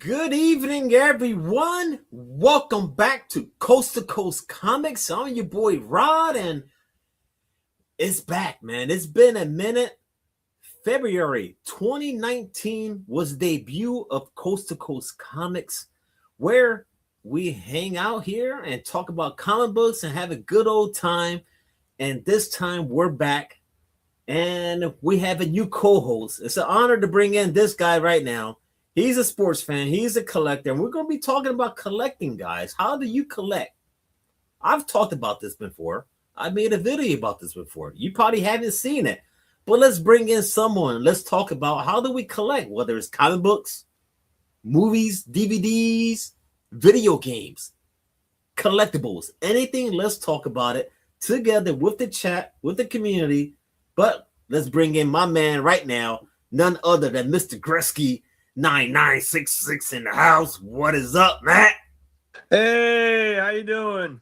Good evening, everyone. Welcome back to Coast Comics. I'm your boy Rod, and it's back, man. It's been a minute. February 2019 was the debut of Coast Comics, where we hang out here and talk about comic books and have a good old time. And this time we're back, and we have a new co-host. It's an honor to bring in this guy right now. He's a sports fan. He's a collector. And we're going to be talking about collecting, guys. How do you collect? I've talked about this before. I made a video about this before. You probably haven't seen it. But let's bring in someone. Let's talk about how do we collect, whether it's comic books, movies, DVDs, video games, collectibles, anything. Let's talk about it together with the chat, with the community. But let's bring in my man right now, none other than Mr. Gretzky 9966 in the house. What is up, Matt? Hey, how you doing?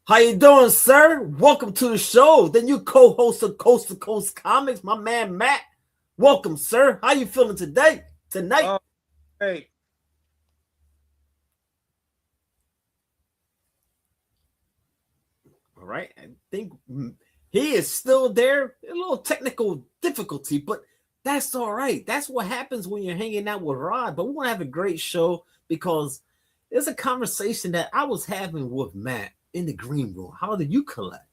How you doing, sir? Welcome to the show. The new co-host of Coast to Coast Comics, my man Matt. Welcome, sir. How you feeling tonight? Hey. All right. I think he is still there. A little technical difficulty, but that's all right. That's what happens when you're hanging out with Rod. But we want to have a great show because there's a conversation that I was having with Matt in the green room. How do you collect?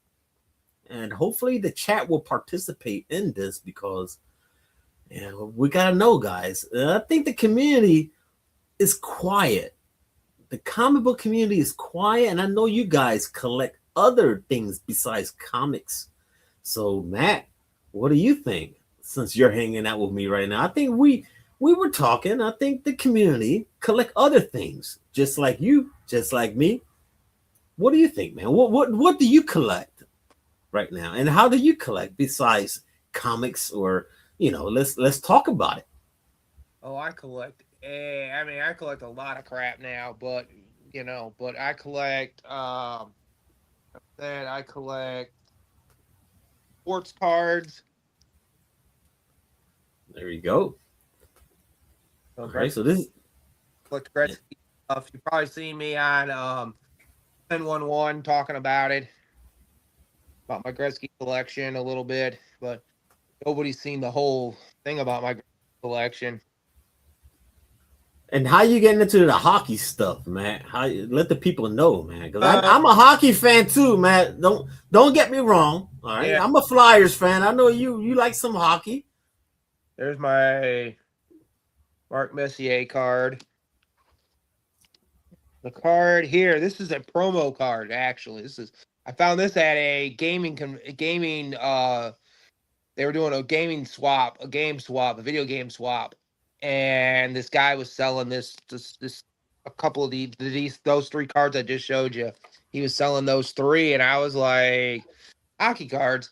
And hopefully the chat will participate in this because we got to know, guys. I think the community is quiet. The comic book community is quiet. And I know you guys collect other things besides comics. So, Matt, what do you think? Since you're hanging out with me right now, I think we were talking. I think the community collect other things, just like you, just like me. What do you think, man? What do you collect right now, and how do you collect besides comics? Or let's talk about it. Oh, I collect. I collect a lot of crap now, but I collect. Then I collect sports cards. There you go. Okay, so this collect Gretzky stuff. You probably seen me on 1011 talking about my Gretzky collection a little bit, but nobody's seen the whole thing about my collection. And how you getting into the hockey stuff, man? How let the people know, man? Because I'm a hockey fan too, man. Don't get me wrong. All right, yeah. I'm a Flyers fan. I know you like some hockey. There's my Mark Messier card. The card here. This is a promo card. Actually, I found this at a gaming. They were doing a game swap, a video game swap, and this guy was selling this a couple of those three cards I just showed you. He was selling those three, and I was like, hockey cards,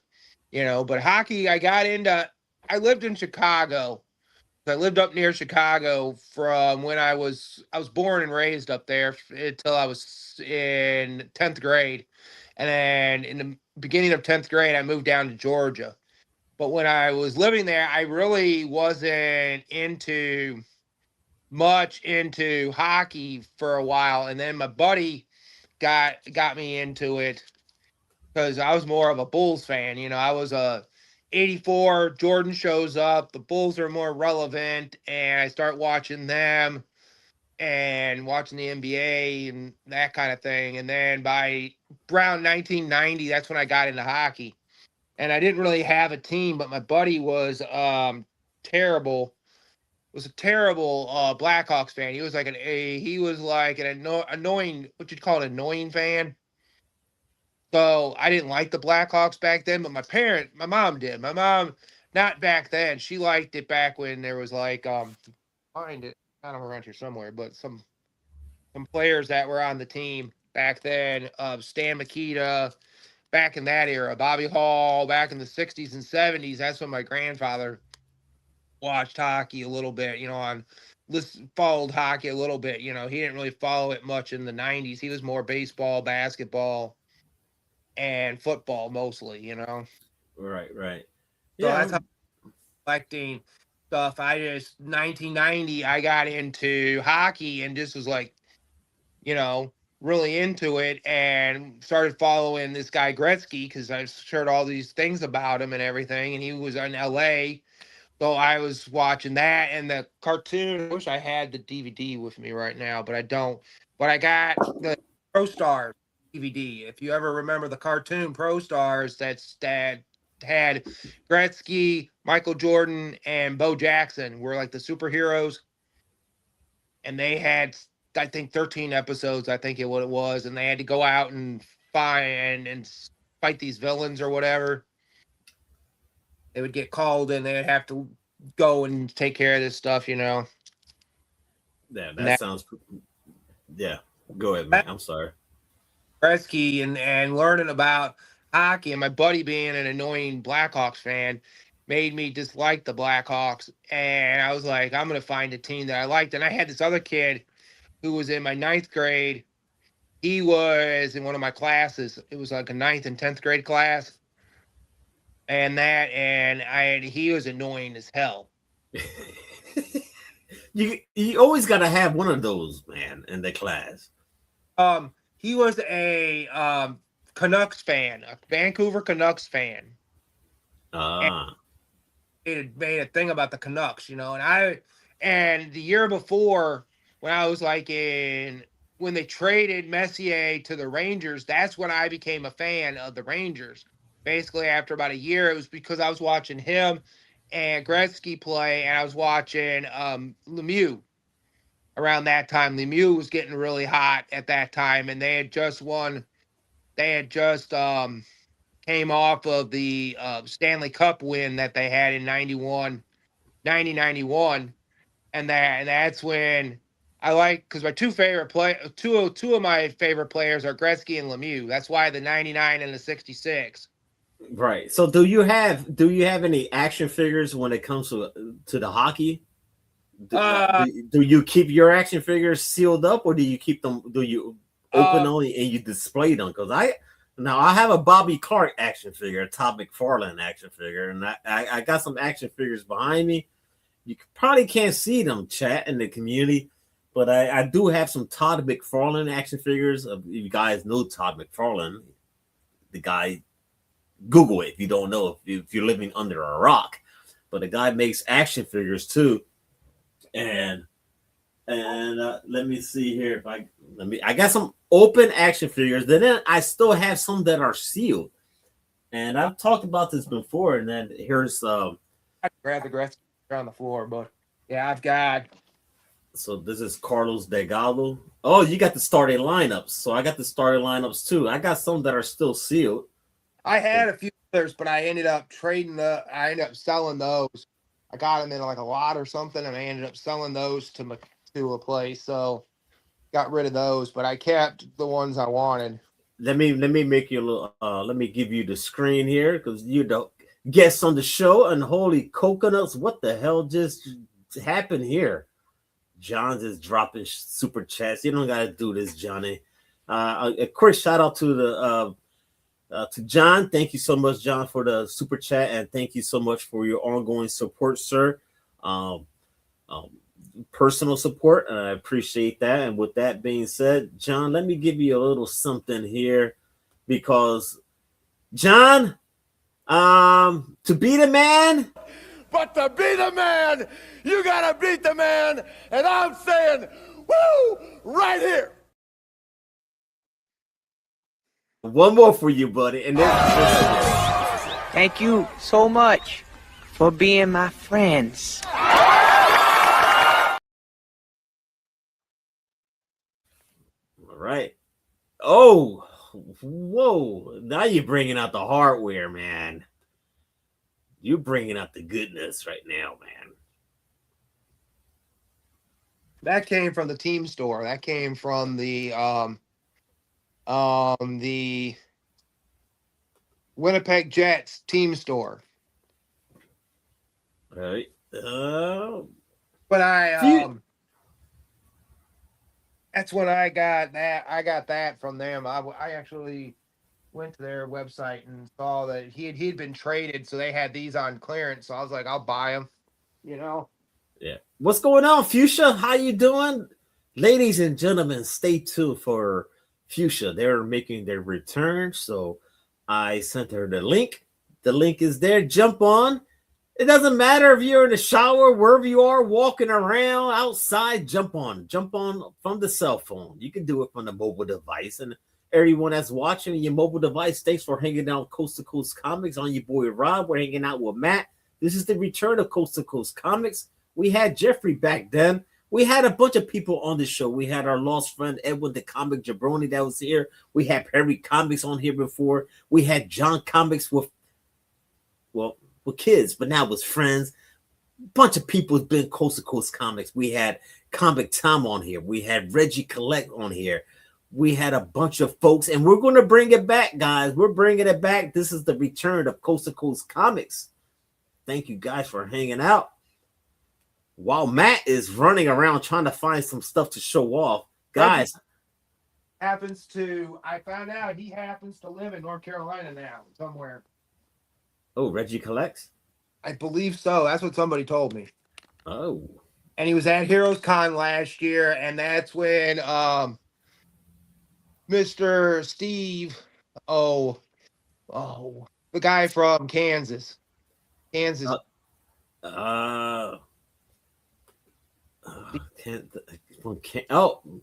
But hockey, I got into. I lived in Chicago. I lived up near Chicago from when I was born and raised up there until I was in 10th grade. And then in the beginning of 10th grade, I moved down to Georgia. But when I was living there, I really wasn't much into hockey for a while. And then my buddy got me into it because I was more of a Bulls fan. I was a 84, Jordan shows up, the Bulls are more relevant, and I start watching them and watching the NBA and that kind of thing. And then by around 1990, that's when I got into hockey. And I didn't really have a team, but my buddy was terrible. Was a terrible Blackhawks fan. He was like an annoying, what you'd call an annoying fan. So I didn't like the Blackhawks back then, but my mom did. My mom, not back then. She liked it back when there was find it, I don't know, around here somewhere, but some players that were on the team back then. Stan Mikita, back in that era. Bobby Hall, back in the 60s and 70s. That's when my grandfather watched hockey a little bit, followed hockey a little bit. He didn't really follow it much in the 90s. He was more baseball, basketball, and football mostly, Right. So that's how I'm collecting. stuff. 1990, I got into hockey and just was like, you know, really into it and started following this guy Gretzky because I heard all these things about him and everything. And he was in LA. So I was watching that and the cartoon. I wish I had the DVD with me right now, but I don't. But I got the Pro Stars DVD. If you ever remember the cartoon Pro Stars, that had Gretzky, Michael Jordan, and Bo Jackson were like the superheroes, and they had, I think, 13 episodes. I think what it was, and they had to go out and fight these villains or whatever. They would get called and they'd have to go and take care of this stuff, you know. Yeah, And that sounds. Yeah, go ahead, man. I'm sorry. Gretzky and learning about hockey, and my buddy being an annoying Blackhawks fan made me dislike the Blackhawks. And I was like, I'm gonna find a team that I liked. And I had this other kid who was in my 9th grade. He was in one of my classes. It was like a 9th and 10th grade class. He was annoying as hell. You always gotta have one of those, man, in the class. He was a Canucks fan, a Vancouver Canucks fan. Made a thing about the Canucks, you know, and the year before when I was like when they traded Messier to the Rangers, that's when I became a fan of the Rangers. Basically, after about a year, it was because I was watching him and Gretzky play, and I was watching Lemieux. Around that time, Lemieux was getting really hot at that time, and they had just won. They had just came off of the Stanley Cup win that they had in 1991, and that's when I like, because my two of my favorite players are Gretzky and Lemieux. That's why the 99 and the 66. Right. So do you have any action figures when it comes to the hockey? Do you keep your action figures sealed up, or do you keep them? Do you open only and you display them? Because I have a Bobby Clark action figure, a Todd McFarlane action figure, and I got some action figures behind me. You probably can't see them, chat in the community, but I do have some Todd McFarlane action figures. You guys know Todd McFarlane, the guy. Google it if you don't know, if you're living under a rock. But the guy makes action figures too, and let me see here if I got some open action figures. Then I still have some that are sealed, and I've talked about this before. And then here's I grabbed the grass on the floor, but yeah, I've got. So this is Carlos Delgado. Oh, you got the starting lineups. So I got the starting lineups too. I got some that are still sealed. I had a few others, but I ended up selling those. I got them in like a lot or something, and I ended up selling those to a place. So got rid of those, but I kept the ones I wanted. Let me make you a little. Let me give you the screen here because you don't guest on the show. And holy coconuts, what the hell just happened here? John's is dropping super chats. You don't gotta do this, Johnny. A quick shout out to John. Thank you so much, John, for the super chat, and thank you so much for your ongoing support, sir. Personal support, and I appreciate that. And with that being said, John, let me give you a little something here, because John, to be the man. But to be the man, you gotta beat the man, and I'm saying, woo, right here. One more for you, buddy. And then thank you so much for being my friends. All right. Oh, whoa. Now you're bringing out the hardware, man. You're bringing out the goodness right now, man. That came from the team store. That came from the Winnipeg Jets team store. All right. But that's when I got that. I got that from them. I actually went to their website and saw that he'd been traded, so they had these on clearance. So I was like, I'll buy them. you know. Yeah. What's going on, Fuchsia? How you doing? Ladies and gentlemen, stay tuned for Fuchsia. They're making their return. So I sent her the link. The link is there. Jump on. It doesn't matter if you're in the shower, wherever you are, walking around, outside, jump on. Jump on from the cell phone. You can do it from the mobile device. And everyone that's watching your mobile device, thanks for hanging out Coast to Coast Comics on your boy Rob. We're hanging out with Matt. This is the return of Coast to Coast Comics. We had Jeffrey back then. We had a bunch of people on the show. We had our lost friend Edwin the Comic Jabroni that was here. We had Perry Comics on here before. We had John Comics with kids, but now with friends. A bunch of people have been Coast to Coast Comics. We had Comic Tom on here. We had Reggie Collect on here. We had a bunch of folks, and we're going to bring it back, guys. We're bringing it back. This is the return of Coast to Coast Comics. Thank you guys for hanging out. While Matt is running around trying to find some stuff to show off, guys. I found out he happens to live in North Carolina now, somewhere. Oh, Reggie Collects? I believe so. That's what somebody told me. Oh. And he was at Heroes Con last year, and that's when Mr. Steve, the guy from Kansas.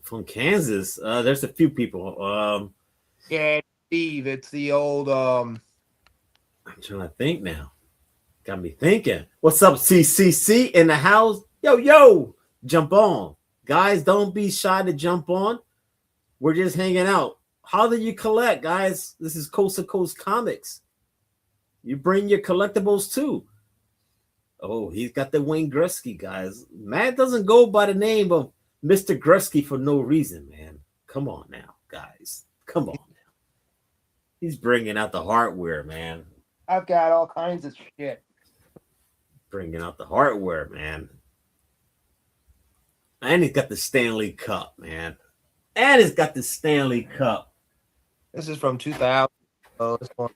From Kansas. There's a few people. Yeah, Steve. It's the old. I'm trying to think now. Got me thinking. What's up, CCC in the house? Yo, jump on, guys. Don't be shy to jump on. We're just hanging out. How do you collect, guys? This is Coast to Coast Comics. You bring your collectibles too. Oh, he's got the Wayne Gretzky, guys. Matt doesn't go by the name of Mr. Gretzky for no reason, man. Come on now, guys. Come on now. He's bringing out the hardware, man. I've got all kinds of shit. Bringing out the hardware, man. And he's got the Stanley Cup, man. And he's got the Stanley Cup. This is from 2000. Oh, this one.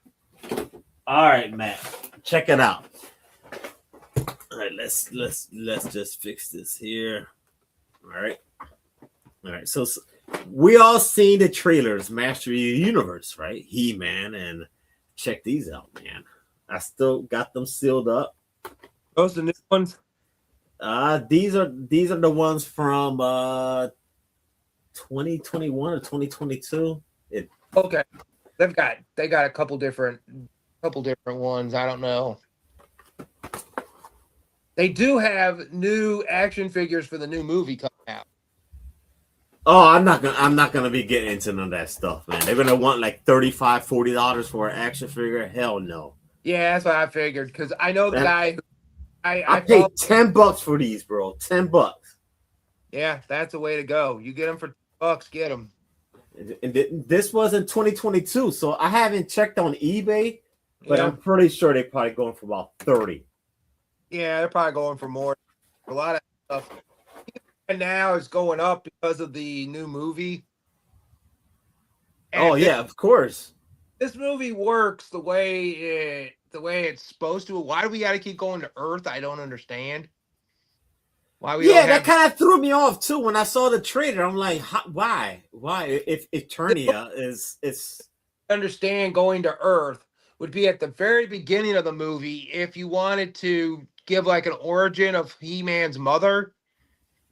All right, Matt. Check it out. All right, let's just fix this here. All right. So we all seen the trailers, Master of the Universe, right? He-Man, and check these out, man. I still got them sealed up. Those the new ones? These are the ones from 2021 or 2022. Okay. They got a couple different ones. I don't know. They do have new action figures for the new movie coming out. Oh, I'm not gonna be getting into none of that stuff, man. They're gonna want like $35, $40 for an action figure. Hell no. Yeah, that's what I figured, because I know the guy who I paid $10 for these, bro. $10. Yeah, that's the way to go. You get them for $10, get them. And this was in 2022, so I haven't checked on eBay, but Yeah. I'm pretty sure they're probably going for about 30. Yeah, they're probably going for more. A lot of stuff. And now it's going up because of the new movie. And Of course. This movie works the way it's supposed to. Why do we got to keep going to Earth? I don't understand. Why we? Yeah, that kind of threw me off too when I saw the trailer. I'm like, why? If Eternia is understand going to Earth would be at the very beginning of the movie if you wanted to give like an origin of He-Man's mother,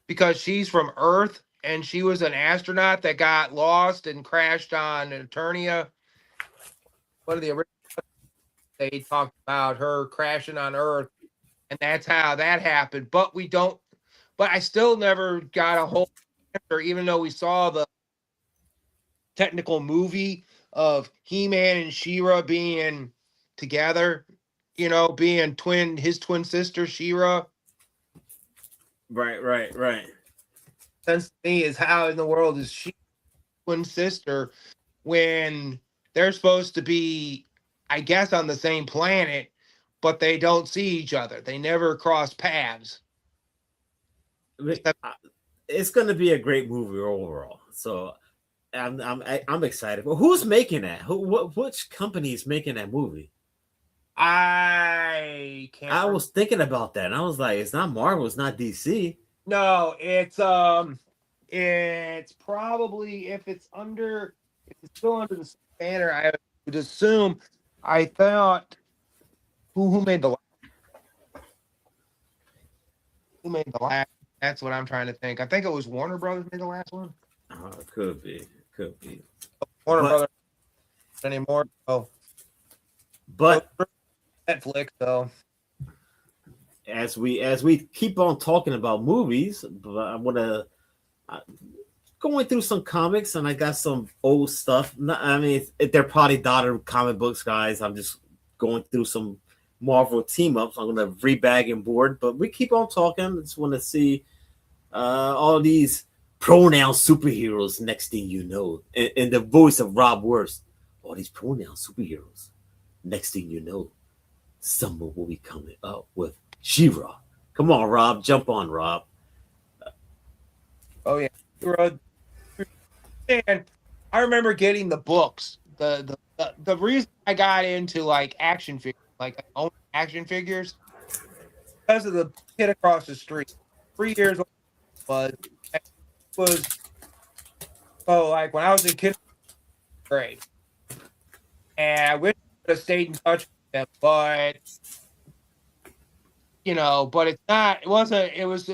because she's from Earth and she was an astronaut that got lost and crashed on Eternia. One of the original, they talked about her crashing on Earth, and that's how that happened. But I still never got a whole answer, even though we saw the technical movie of He-Man and She-Ra being together, being his twin sister, She-Ra. Right. Sense to me is how in the world is she twin sister when they're supposed to be, I guess, on the same planet, but they don't see each other. They never cross paths. It's going to be a great movie overall. So I'm excited. Well, who's making that? Which company is making that movie? I can't. I was thinking about that, and I was like, it's not Marvel, it's not DC. No, it's probably if it's still under the banner. I would assume. I thought who made the last? That's what I'm trying to think. I think it was Warner Brothers made the last one. Oh, it could be. Warner But- Brothers anymore. Oh, But Netflix though. as we keep on talking about movies, but I want to going through some comics, and I got some old stuff. I mean, they're probably daughter comic books, guys. I'm just going through some Marvel team ups. I'm gonna rebag and board, but we keep on talking. I just want to see all these pronoun superheroes. Next thing you know, in the voice of Rob Worst, all these pronoun superheroes. Next thing you know, someone will be coming up with She-Ra. Come on, Rob, jump on, Rob. Oh yeah, and I remember getting the books. The reason I got into like action figures, like own action figures, because of the kid across the street. 3 years old was so like when I was in kindergarten grade, and I wish I would have stayed in touch with them, but but it's not. It wasn't. It was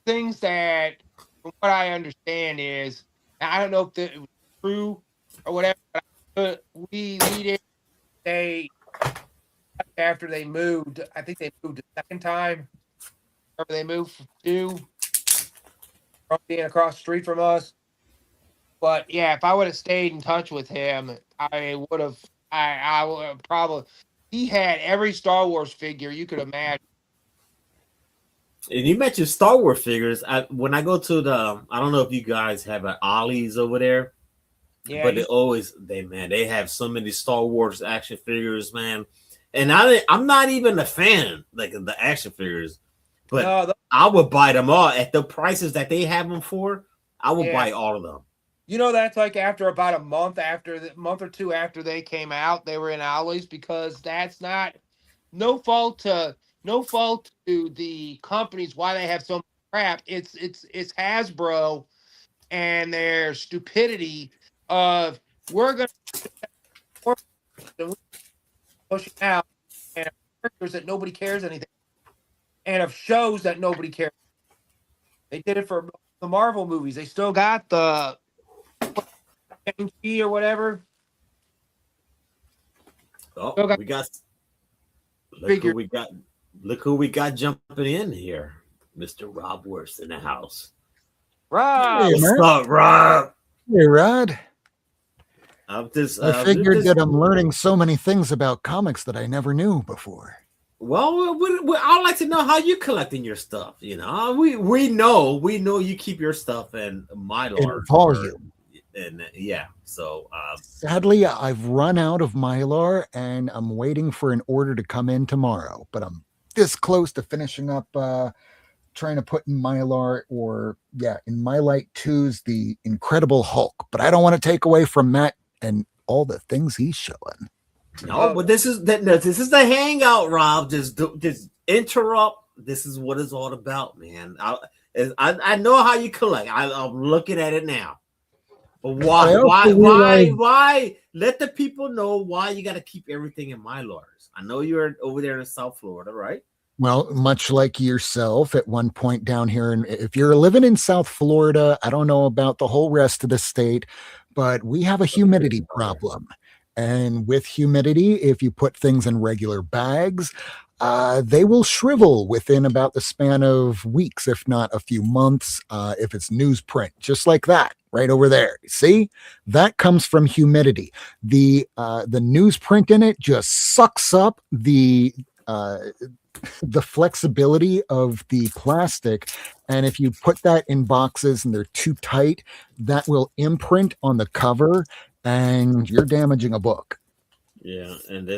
things that, from what I understand, is I don't know if it was true or whatever. But we didn't stay after they moved. I think they moved a second time. Remember they moved from being across the street from us. But yeah, if I would have stayed in touch with him, I would have. I would have probably. He had every Star Wars figure you could imagine. And you mentioned Star Wars figures. When I go to I don't know if you guys have an Ollie's over there. Yeah, but they have so many Star Wars action figures, man. And I'm not even a fan like of the action figures, but I would buy them all at the prices that they have them for. I would buy all of them. That's like after about a month or two after they came out, they were in Ollie's, because that's no fault to the companies why they have so much crap. It's Hasbro and their stupidity of we're going to push it out, and characters that nobody cares anything, and of shows that nobody cares. They did it for the Marvel movies. They still got the Shang-Chi or whatever. Oh, we got look who we got jumping in here. Mr. Rob Worst in the house. Rob, what's up, Rob? Hey, Rod. I figured that I'm learning so many things about comics that I never knew before. Well, I'd like to know how you collecting your stuff. We know you keep your stuff in Mylar In volume. And yeah, so sadly, I've run out of Mylar, and I'm waiting for an order to come in tomorrow. But I'm this close to finishing up, trying to put in Mylar in Mylight 2's The Incredible Hulk. But I don't want to take away from Matt and all the things he's showing. No, but this is the hangout, Rob. Just interrupt. This is what it's all about, man. I know how you collect. I'm looking at it now. But why? Let the people know why you got to keep everything in Mylars. I know you're over there in South Florida, right? Well, much like yourself at one point down here, and if you're living in South Florida, I don't know about the whole rest of the state, but we have a humidity problem. And with humidity, if you put things in regular bags, they will shrivel within about the span of weeks, if not a few months, if it's newsprint, just like that, right over there. See, that comes from humidity. The newsprint in it just sucks up the flexibility of the plastic, and if you put that in boxes and they're too tight, that will imprint on the cover, and you're damaging a book. Yeah, and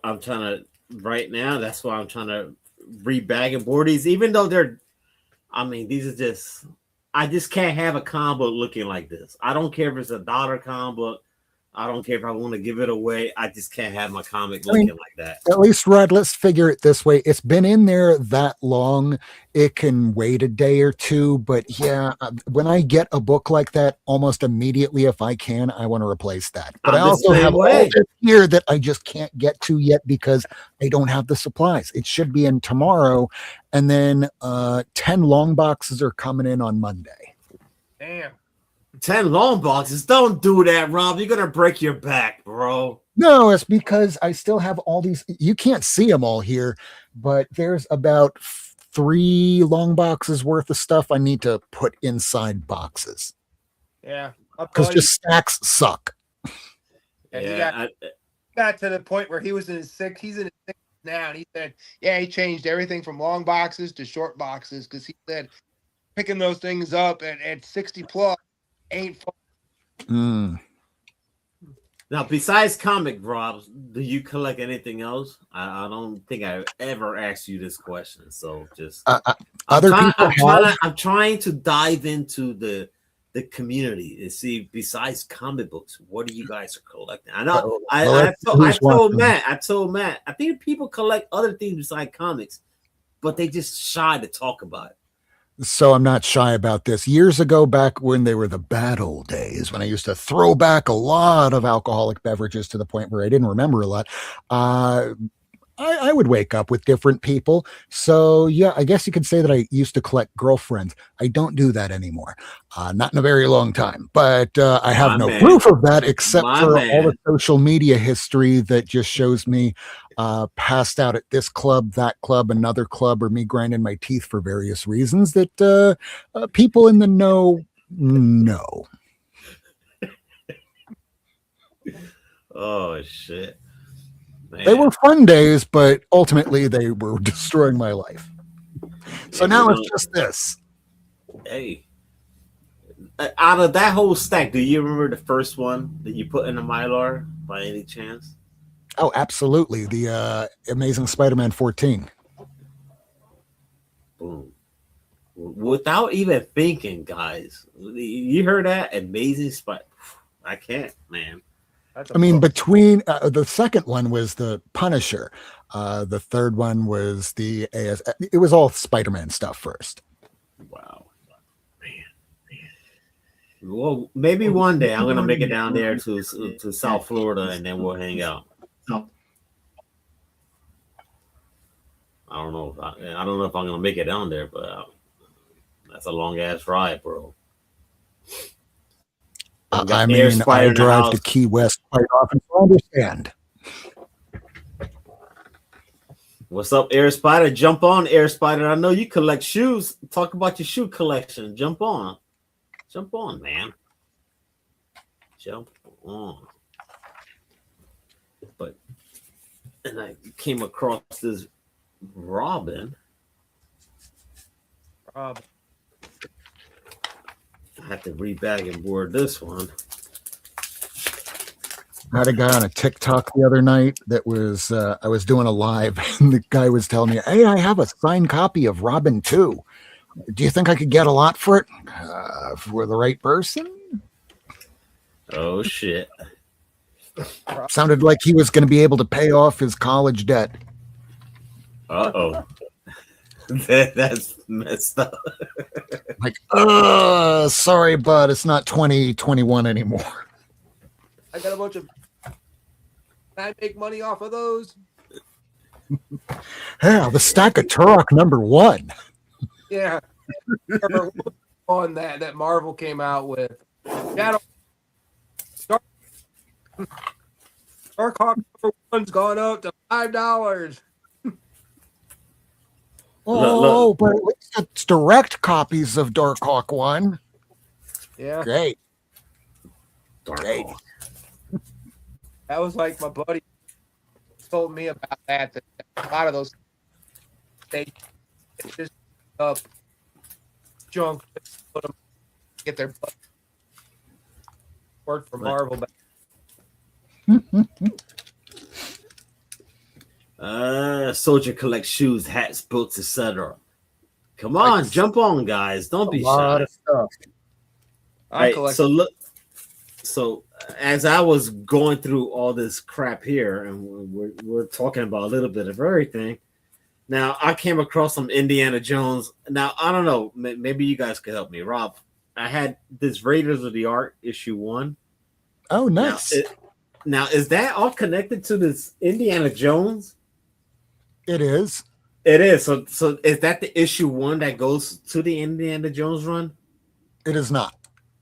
I'm trying to right now. That's why I'm trying to rebag and board these, even though these are just. I just can't have a comic book looking like this. I don't care if it's a dollar comic book. I don't care if I want to give it away. I just can't have my comic looking like that. At least, Rod, let's figure it this way. It's been in there that long. It can wait a day or two. But yeah, when I get a book like that, almost immediately, if I can, I want to replace that. But I also have all this here that I just can't get to yet because I don't have the supplies. It should be in tomorrow. And then 10 long boxes are coming in on Monday. Damn. 10 long boxes. Don't do that, Rob. You're gonna break your back, bro. No, it's because I still have all these. You can't see them all here, but there's about 3 long boxes worth of stuff I need to put inside boxes. Yeah, because just stacks suck. Yeah, he got to the point where he was in his sixth. He's in his sixth now, and he said, "Yeah, he changed everything from long boxes to short boxes because he said picking those things up at 60 plus." Ain't fun. Now, besides comic drops, do you collect anything else? I don't think I ever asked you this question, so just I'm trying to dive into the community and see. Besides comic books, what do you guys are collecting? I know I told Matt. I think people collect other things besides comics, but they just shy to talk about it. So I'm not shy about this. Years ago, back when they were the bad old days, when I used to throw back a lot of alcoholic beverages to the point where I didn't remember a lot, I would wake up with different people. So yeah, I guess you could say that I used to collect girlfriends. I don't do that anymore. Not in a very long time, but I have no proof of that except for all the social media history that just shows me passed out at this club, that club, another club, or me grinding my teeth for various reasons that people in the know. Oh shit. Man. They were fun days, but ultimately they were destroying my life. So now it's just this. Hey, out of that whole stack, do you remember the first one that you put in the Mylar by any chance? Oh, absolutely. The Amazing Spider-Man 14. Boom. Without even thinking, guys. You heard that? Amazing Spider. I can't, man. I mean, between the second one was the Punisher. The third one was the AS. It was all Spider-Man stuff first. Wow. Man. Well, maybe one day I'm going to make it down there to South Florida and then we'll hang out. I don't know if I'm going to make it down there, but that's a long ass ride, bro. I mean, I drive to Key West quite often, so I understand. What's up, Air Spider? Jump on, Air Spider. I know you collect shoes. Talk about your shoe collection. Jump on, man. Jump on. And I came across this Robin. I have to rebag and board this one. I had a guy on a TikTok the other night that was, I was doing a live, and the guy was telling me, "Hey, I have a signed copy of Robin 2. Do you think I could get a lot for it? For the right person?" Oh, shit. Sounded like he was going to be able to pay off his college debt. Uh-oh. That's messed up. Like, sorry, bud, it's not 2021 anymore. I got a bunch of. Can I make money off of those? Yeah, the stack of Turok #1. Yeah. On that Marvel came out with. Dark Hawk #1's gone up to $5. Oh, but at least it's direct copies of Dark Hawk 1. Yeah. Great. Great. That was like my buddy told me about that a lot of those they just up junk put them get their butt work for Marvel back. Soldier collects shoes, hats, books, etc. Come on, jump on, guys. Don't be shy. Of stuff. Right, so look, so as I was going through all this crap here, and we're talking about a little bit of everything. Now, I came across some Indiana Jones. Now, I don't know. Maybe you guys could help me. Rob, I had this Raiders of the Ark issue 1. Oh, nice. Now, is that all connected to this Indiana Jones? It is. It is. So is that the issue 1 that goes to the Indiana Jones run? It is not.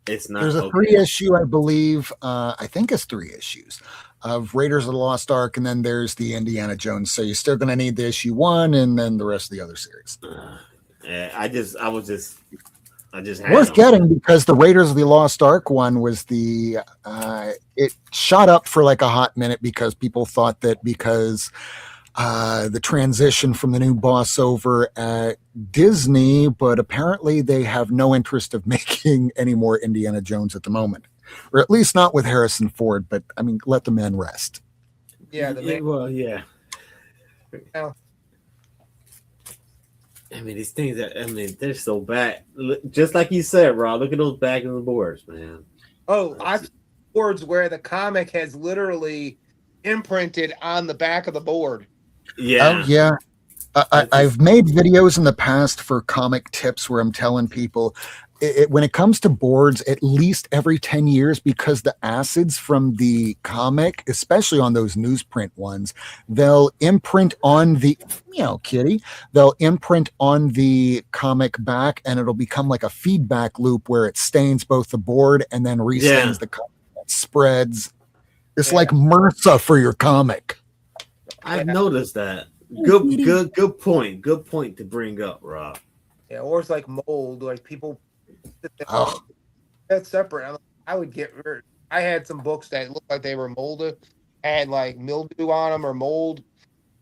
It's not. There's a 3-issue, I believe. I think it's 3 issues of Raiders of the Lost Ark, and then there's the Indiana Jones. So you're still going to need the issue 1, and then the rest of the other series. I just had worth getting, because the Raiders of the Lost Ark one was it shot up for like a hot minute because people thought that because the transition from the new boss over at Disney, but apparently they have no interest of making any more Indiana Jones at the moment, or at least not with Harrison Ford. But I mean, let the man rest. Yeah, yeah. I mean, these things they're so bad. Just like you said, Rob, look at those back of the boards, man. Oh, I've boards where the comic has literally imprinted on the back of the board. Yeah. Oh, yeah. I've made videos in the past for comic tips where I'm telling people when it comes to boards, at least every 10 years, because the acids from the comic, especially on those newsprint ones, they'll imprint on the, kitty, they'll imprint on the comic back, and it'll become like a feedback loop where it stains both the board and then restains the comic. It spreads. It's like MRSA for your comic. I've noticed that. Good point. Good point to bring up, Rob. Yeah, or it's like mold, like people. That's separate. I would get rid. I had some books that looked like they were molded, had like mildew on them or mold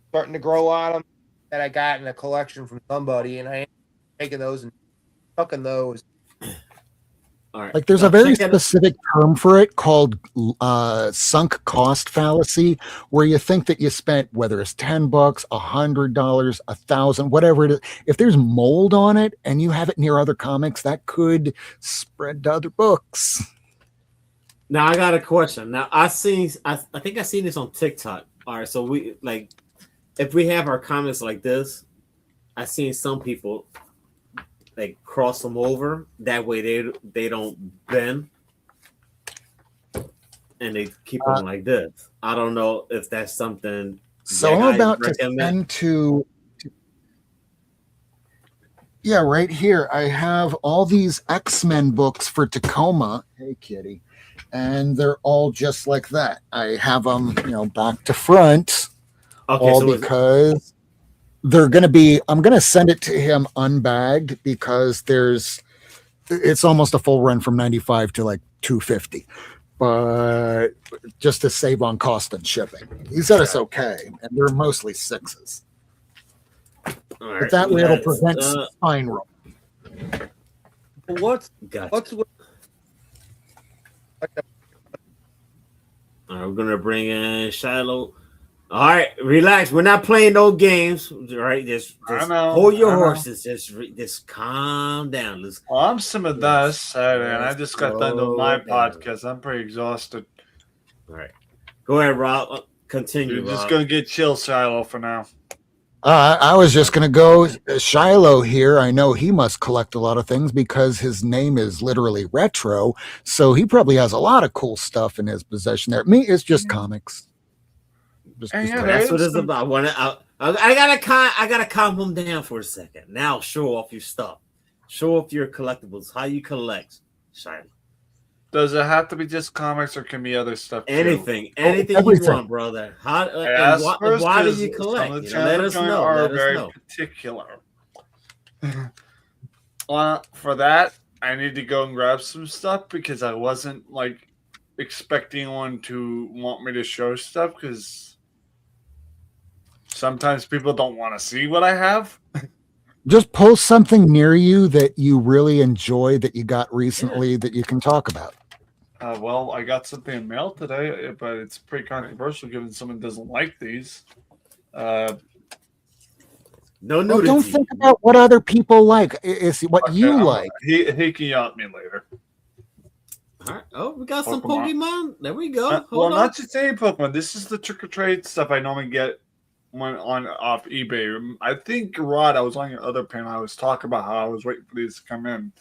starting to grow on them, that I got in a collection from somebody, and I ended up taking those and tucking those. All right. Like there's a very specific term for it called sunk cost fallacy, where you think that you spent, whether it's $10, $100, $1,000, whatever it is. If there's mold on it and you have it near other comics, that could spread to other books. Now I got a question. Now I think I seen this on TikTok. All right, so we like if we have our comics like this, I seen some people like cross them over, that way they don't bend, and they keep them like this. I don't know if that's something. So I'm about to send to right here. I have all these X-Men books for Tacoma. Hey, kitty, and they're all just like that. I have them, back to front, because. They're going to be, I'm going to send it to him unbagged because it's almost a full run from 95 to like 250, but just to save on cost and shipping. He said it's okay, and they're mostly 6s. Right, but that way it'll prevent spine roll. What's All right, we're going to bring in Shiloh. All right, relax. We're not playing no games. All right, just hold your horses. Just calm down. I'm some of this, and I just got done with my podcast. I'm pretty exhausted. All right, go ahead, Rob. Continue. You're just gonna get chill, Shiloh, for now. I was just gonna go Shiloh here. I know he must collect a lot of things because his name is literally retro, so he probably has a lot of cool stuff in his possession. There, me, it's just comics. That's what it's about. I gotta calm him down for a second. Now show off your stuff. Show off your collectibles. How you collect, Shiloh. Does it have to be just comics, or can be other stuff? Anything you want, brother. Why do you collect? Let us know. Are very particular. For that, I need to go and grab some stuff because I wasn't expecting one to want me to show stuff because. Sometimes people don't want to see what I have. Just pull something near you that you really enjoy that you got recently that you can talk about. Well, I got something in mail today, but it's pretty controversial given someone doesn't like these. No nudity. Don't think about what other people like. It's what you like. He can yell at me later. All right. Oh, we got some Pokemon. Pokemon. There we go. Well, Hold on. not just any Pokemon. This is the trick or trade stuff I normally get when on off eBay. I think Rod, I was on your other panel. I was talking about how I was waiting for these to come in.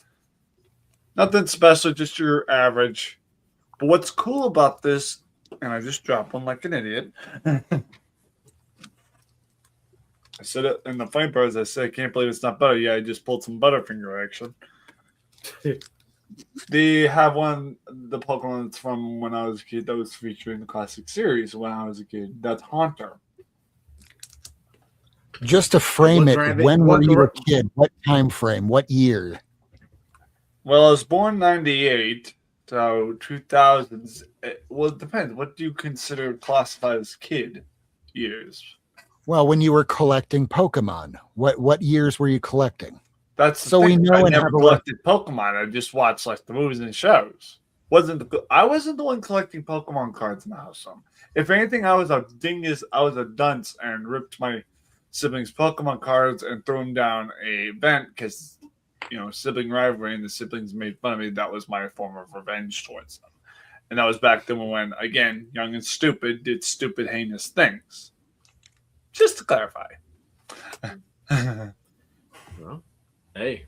Nothing special, just your average. But what's cool about this, and I just dropped one like an idiot. I said it in the funny part is I said I can't believe it's not butter. Yeah, I just pulled some Butterfinger action. They have one the Pokemon that's from when I was a kid that was featured in the classic series when I was a kid. That's Haunter. Just to frame What it, rabbit- when what were you a gra- kid? What time frame? What year? Well, I was born 98, so 2000s. Well, it depends. What do you consider classified as kid years? Well, when you were collecting Pokemon, what years were you collecting? That's the So we thing. know I and never have a collected Pokemon. I just watched like the movies and shows. I wasn't the one collecting Pokemon cards in the house. So if anything, I was a dingus. I was a dunce and ripped my siblings' Pokemon cards and threw them down a vent because sibling rivalry and the siblings made fun of me. That was my form of revenge towards them. And that was back then when, again, young and stupid, did stupid, heinous things. Just to clarify. Well, hey,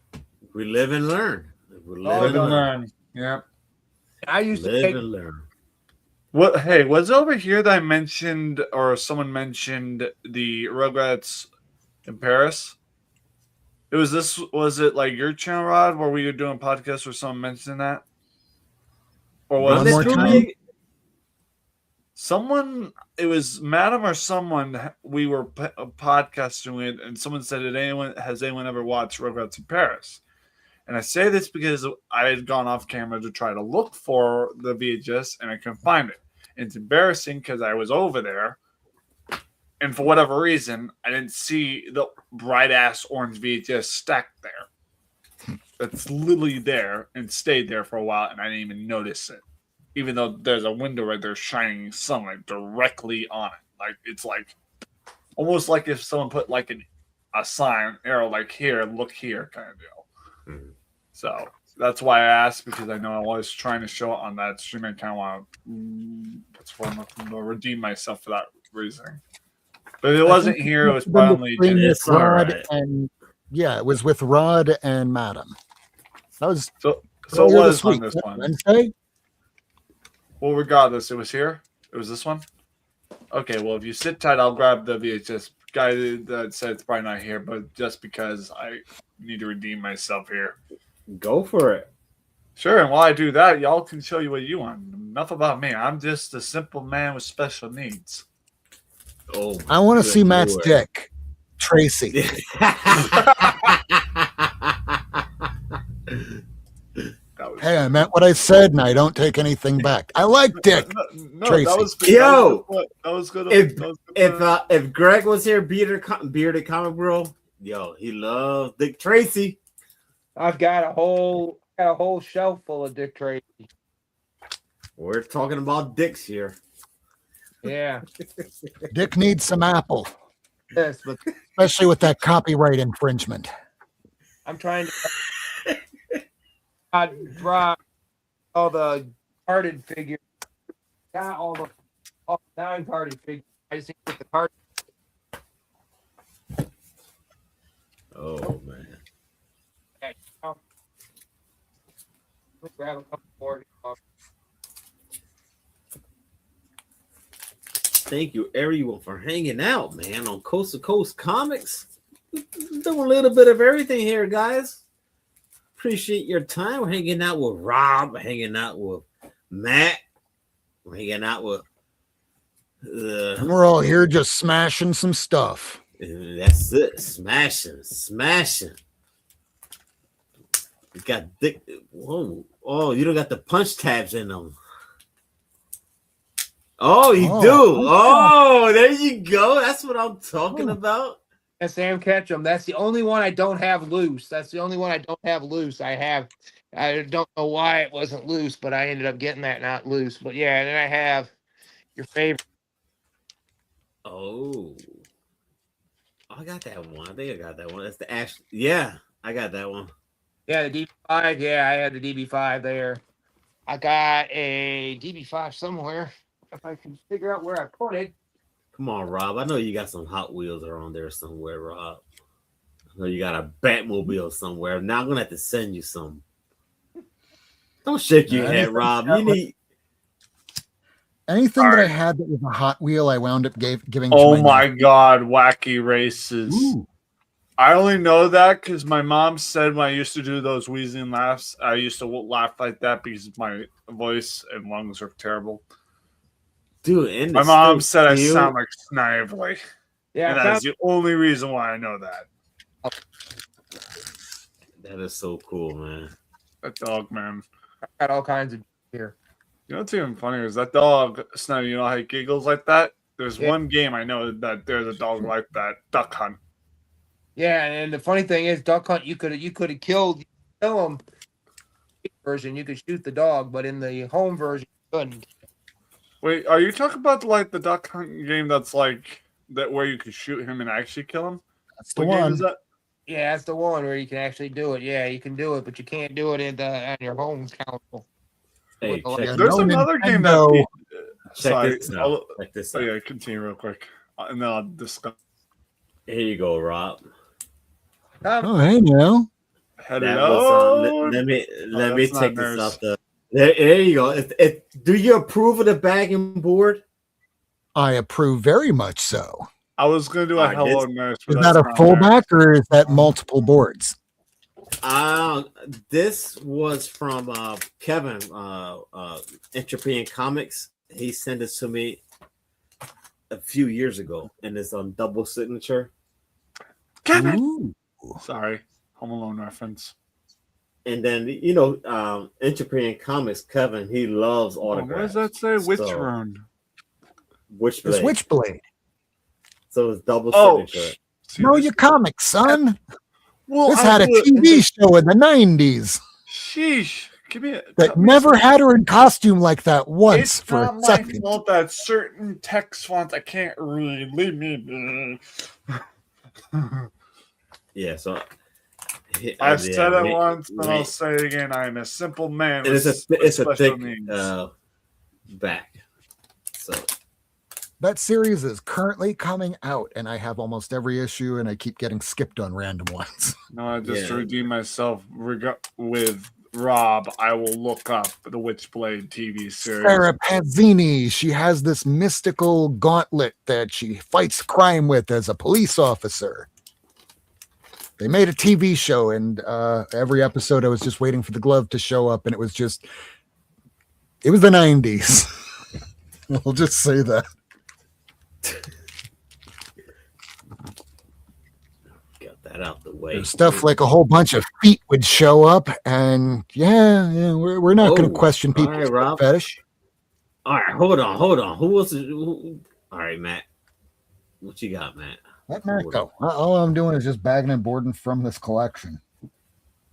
we live and learn. We live Live and and learn. learn. Yeah. I used to Live take and learn. What? Hey, was it over here that I mentioned, or someone mentioned the Rugrats in Paris? It was this. Was it like your channel, Rod, where we were doing podcasts where someone mentioned that, or was Run One it more through time? me. someone? It was Madam or someone. We were podcasting with, and someone said, Has anyone ever watched Rugrats in Paris?" And I say this because I had gone off camera to try to look for the VHS and I couldn't find it. And it's embarrassing because I was over there, and for whatever reason, I didn't see the bright ass orange VHS stacked there. It's literally there and stayed there for a while, and I didn't even notice it. Even though there's a window right there shining sunlight directly on it. Like it's like almost like if someone put like a sign, arrow, like here, look here kind of deal. So that's why I asked, because I know I was trying to show it on that stream. I kind of want to redeem myself for that reason. But if it wasn't here, it was probably Between It's with Rod alright. and it was with Rod and Madam. That was so it earlier was this on week, this one. Wednesday. Well, regardless, it was here. It was this one. Okay, well, if you sit tight, I'll grab the VHS guy that said it's probably not here, but just because I need to redeem myself here. Go for it. Sure, and while I do that, y'all can show you what you want. Enough about me. I'm just a simple man with special needs. Oh, I want to good see Matt's Lord. dick. Tracy. That was Hey, I meant what I said, and I don't take anything back. I like dick. No, Tracy. that was Yo! that was good. If- That was good. If Greg was here, bearded comic bro, yo, he loves Dick Tracy. I've got a whole shelf full of Dick Tracy. We're talking about dicks here. Yeah. Dick needs some apple, Yes, but especially with that copyright infringement. I'm trying to draw all the carded figures. Got all the non-carded figures. I just need to get the card. Oh man. Okay, let me grab a couple more. Thank you everyone for hanging out, man, on Coast to Coast Comics. Doing a little bit of everything here, guys. Appreciate your time. We're hanging out with Rob, we're hanging out with Matt, we're hanging out with And we're all here just smashing some stuff. that's it. Smashing. You got dick. Whoa. Oh, you don't got the punch tabs in them. Oh, you Oh, do. okay. Oh, there you go. That's what I'm talking Oh. about. And Sam Ketchum. That's the only one I don't have loose. I don't know why it wasn't loose, but I ended up getting that not loose. But yeah, and then I have your favorite. Oh, I got that one. I think I got that one. That's the Ash. Yeah, I got that one. Yeah, the DB5. Yeah, I had the DB5 there. I got a DB5 somewhere. If I can figure out where I put it. Come on, Rob. I know you got some Hot Wheels around there somewhere, Rob. I know you got a Batmobile somewhere. Now I'm gonna have to send you some. Don't shake your head, Rob. You need anything that I had that was a Hot Wheel. I wound up giving. To Oh my my God, wacky races. Ooh. I only know that because my mom said when I used to do those wheezing laughs, I used to laugh like that because my voice and lungs are terrible. dude. And My mom said I sound like Snively. Yeah, And that's the only reason why I know that. That is so cool, man. That dog, man. I got all kinds of here. You know what's even funnier is that dog, Snively, you know how he giggles like that? There's Yeah. one game I know that there's a dog like that, Duck Hunt. Yeah, and the funny thing is, Duck Hunt, you could have kill him. Version, you could shoot the dog, but in the home version, you couldn't. Wait, are you talking about like the Duck Hunt game that's like that where you could shoot him and actually kill him? That's the What game one. is that? Yeah, that's the one where you can actually do it. Yeah, you can do it, but you can't do it on your home console. Hey, check, Yeah, There's no another game Nintendo. that. check Sorry. this out. Check this Oh out. yeah, continue real quick, and then I'll discuss. Here you go, Rob. Oh, hey now. Head That it was out. let me that's not take this nurse. off the. There you go. Do you approve of the bagging board? I approve very much so. I was gonna do a Alright, hello this- nurse. But Is that's that a not fullback or is that multiple boards? This was from Kevin, Entropy and Comics. He sent it to me a few years ago, and it's on double signature. Kevin. Ooh. Sorry, Home Alone reference. And then Entropy and Comics, Kevin, he loves Oh, what autographs. does that say? Which So, rune? Which The blade? Switchblade. So it's double Oh, signature. see, Know this- your comics, son. Well, This I had a would- TV show in the 90s Sheesh. Give me that cut me never some- had her in costume like that once It's for not a my second. fault that certain text fonts I can't read. Leave me be. Yeah, so I've said it once, and I'll say it again. I am a simple man. And with it's a special thick needs. back. So That series is currently coming out, and I have almost every issue, and I keep getting skipped on random ones. No, I just Yeah. redeem myself with Rob. I will look up the Witchblade TV series. Sarah Pazzini, she has this mystical gauntlet that she fights crime with as a police officer. They made a TV show, and every episode I was just waiting for the glove to show up, and it was the 90s. We'll just say that. got that out the way. There's stuff like a whole bunch of feet would show up, and we're not going Oh, to question all people's right, Rob. fetish. All right, hold on. Who else? All right, Matt. What you got, Matt? Let Matt go. All I'm doing is just bagging and boarding from this collection.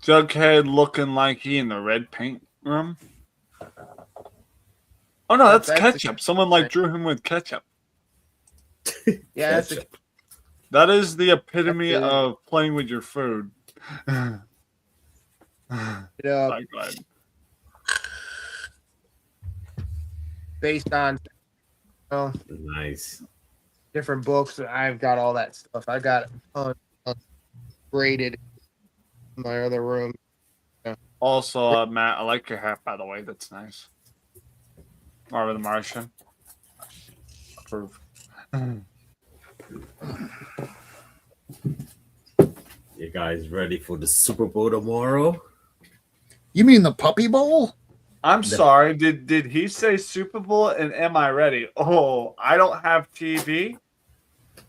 Jughead looking like he in the red paint room. Oh no, that's That's ketchup. Someone like drew him with ketchup. Yeah, that's a, That is the epitome That's it. of playing with your food. uh, Like, like, based on Nice. different books. I've got all that stuff. I got graded in my other room. Also, Matt, I like your hat, by the way. That's nice. Marvin the Martian. Approve. You guys ready for the Super Bowl tomorrow? You mean the Puppy Bowl? I'm sorry. Did he say Super Bowl and am I ready? Oh, I don't have TV.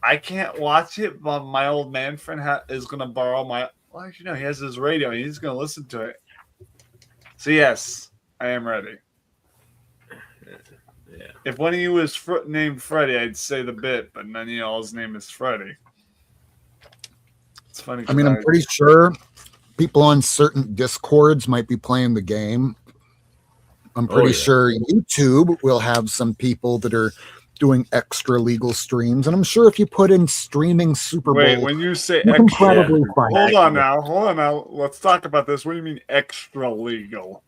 I can't watch it, but my old man friend is going to borrow my. Well, actually, no, he has his radio and he's going to listen to it. So, yes, I am ready. Yeah. If one of you was named Freddie, I'd say the bit, but none of y'all's name is Freddie. It's funny. I mean, I'm pretty sure people on certain Discords might be playing the game. I'm pretty yeah. sure YouTube will have some people that are doing extra legal streams. And I'm sure if you put in streaming Super Wait, Bowl, when you say you can extra, probably find hold it. on now. Let's talk about this. What do you mean extra legal?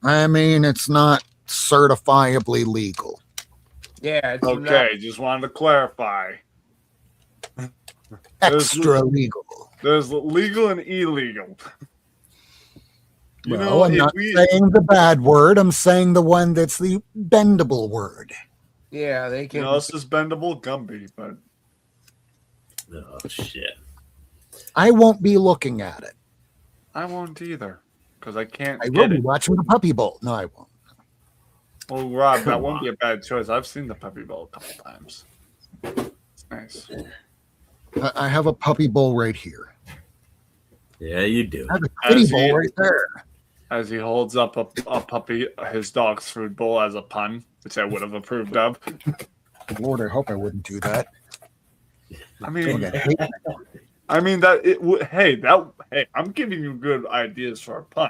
I mean, it's not certifiably legal. Yeah. It's Okay, just wanted to clarify. Extra legal. There's legal and illegal. Well, I'm not saying the bad word. I'm saying the one that's the bendable word. Yeah, they can. This is bendable Gumby, but Oh shit! I won't be looking at it. I won't either because I can't. I will be watching the Puppy Bowl. No, I won't. Well, Rob, that won't be a bad choice. I've seen the Puppy Bowl a couple times. It's nice. I have a Puppy Bowl right here. Yeah, you do. I have a Kitty Bowl right there. As he holds up a puppy, his dog's food bowl as a pun, which I would have approved of. Lord, I hope I wouldn't do that. I mean that it would. Hey, I'm giving you good ideas for a pun.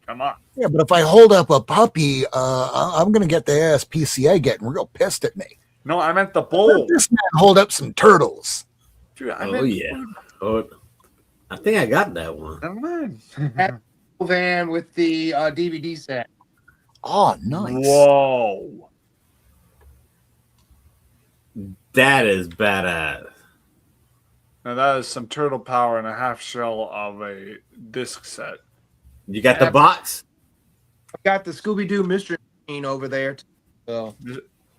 Come on. Yeah, but if I hold up a puppy, I'm going to get the ASPCA getting real pissed at me. No, I meant the bowl. This man hold up some turtles. Dude, Yeah. Oh, I think I got that one. Never mind. Van with the DVD set. Oh, nice. Whoa. That is badass. Now that is some turtle power and a half shell of a disc set. You got the box? I've got the Scooby-Doo mystery machine over there. So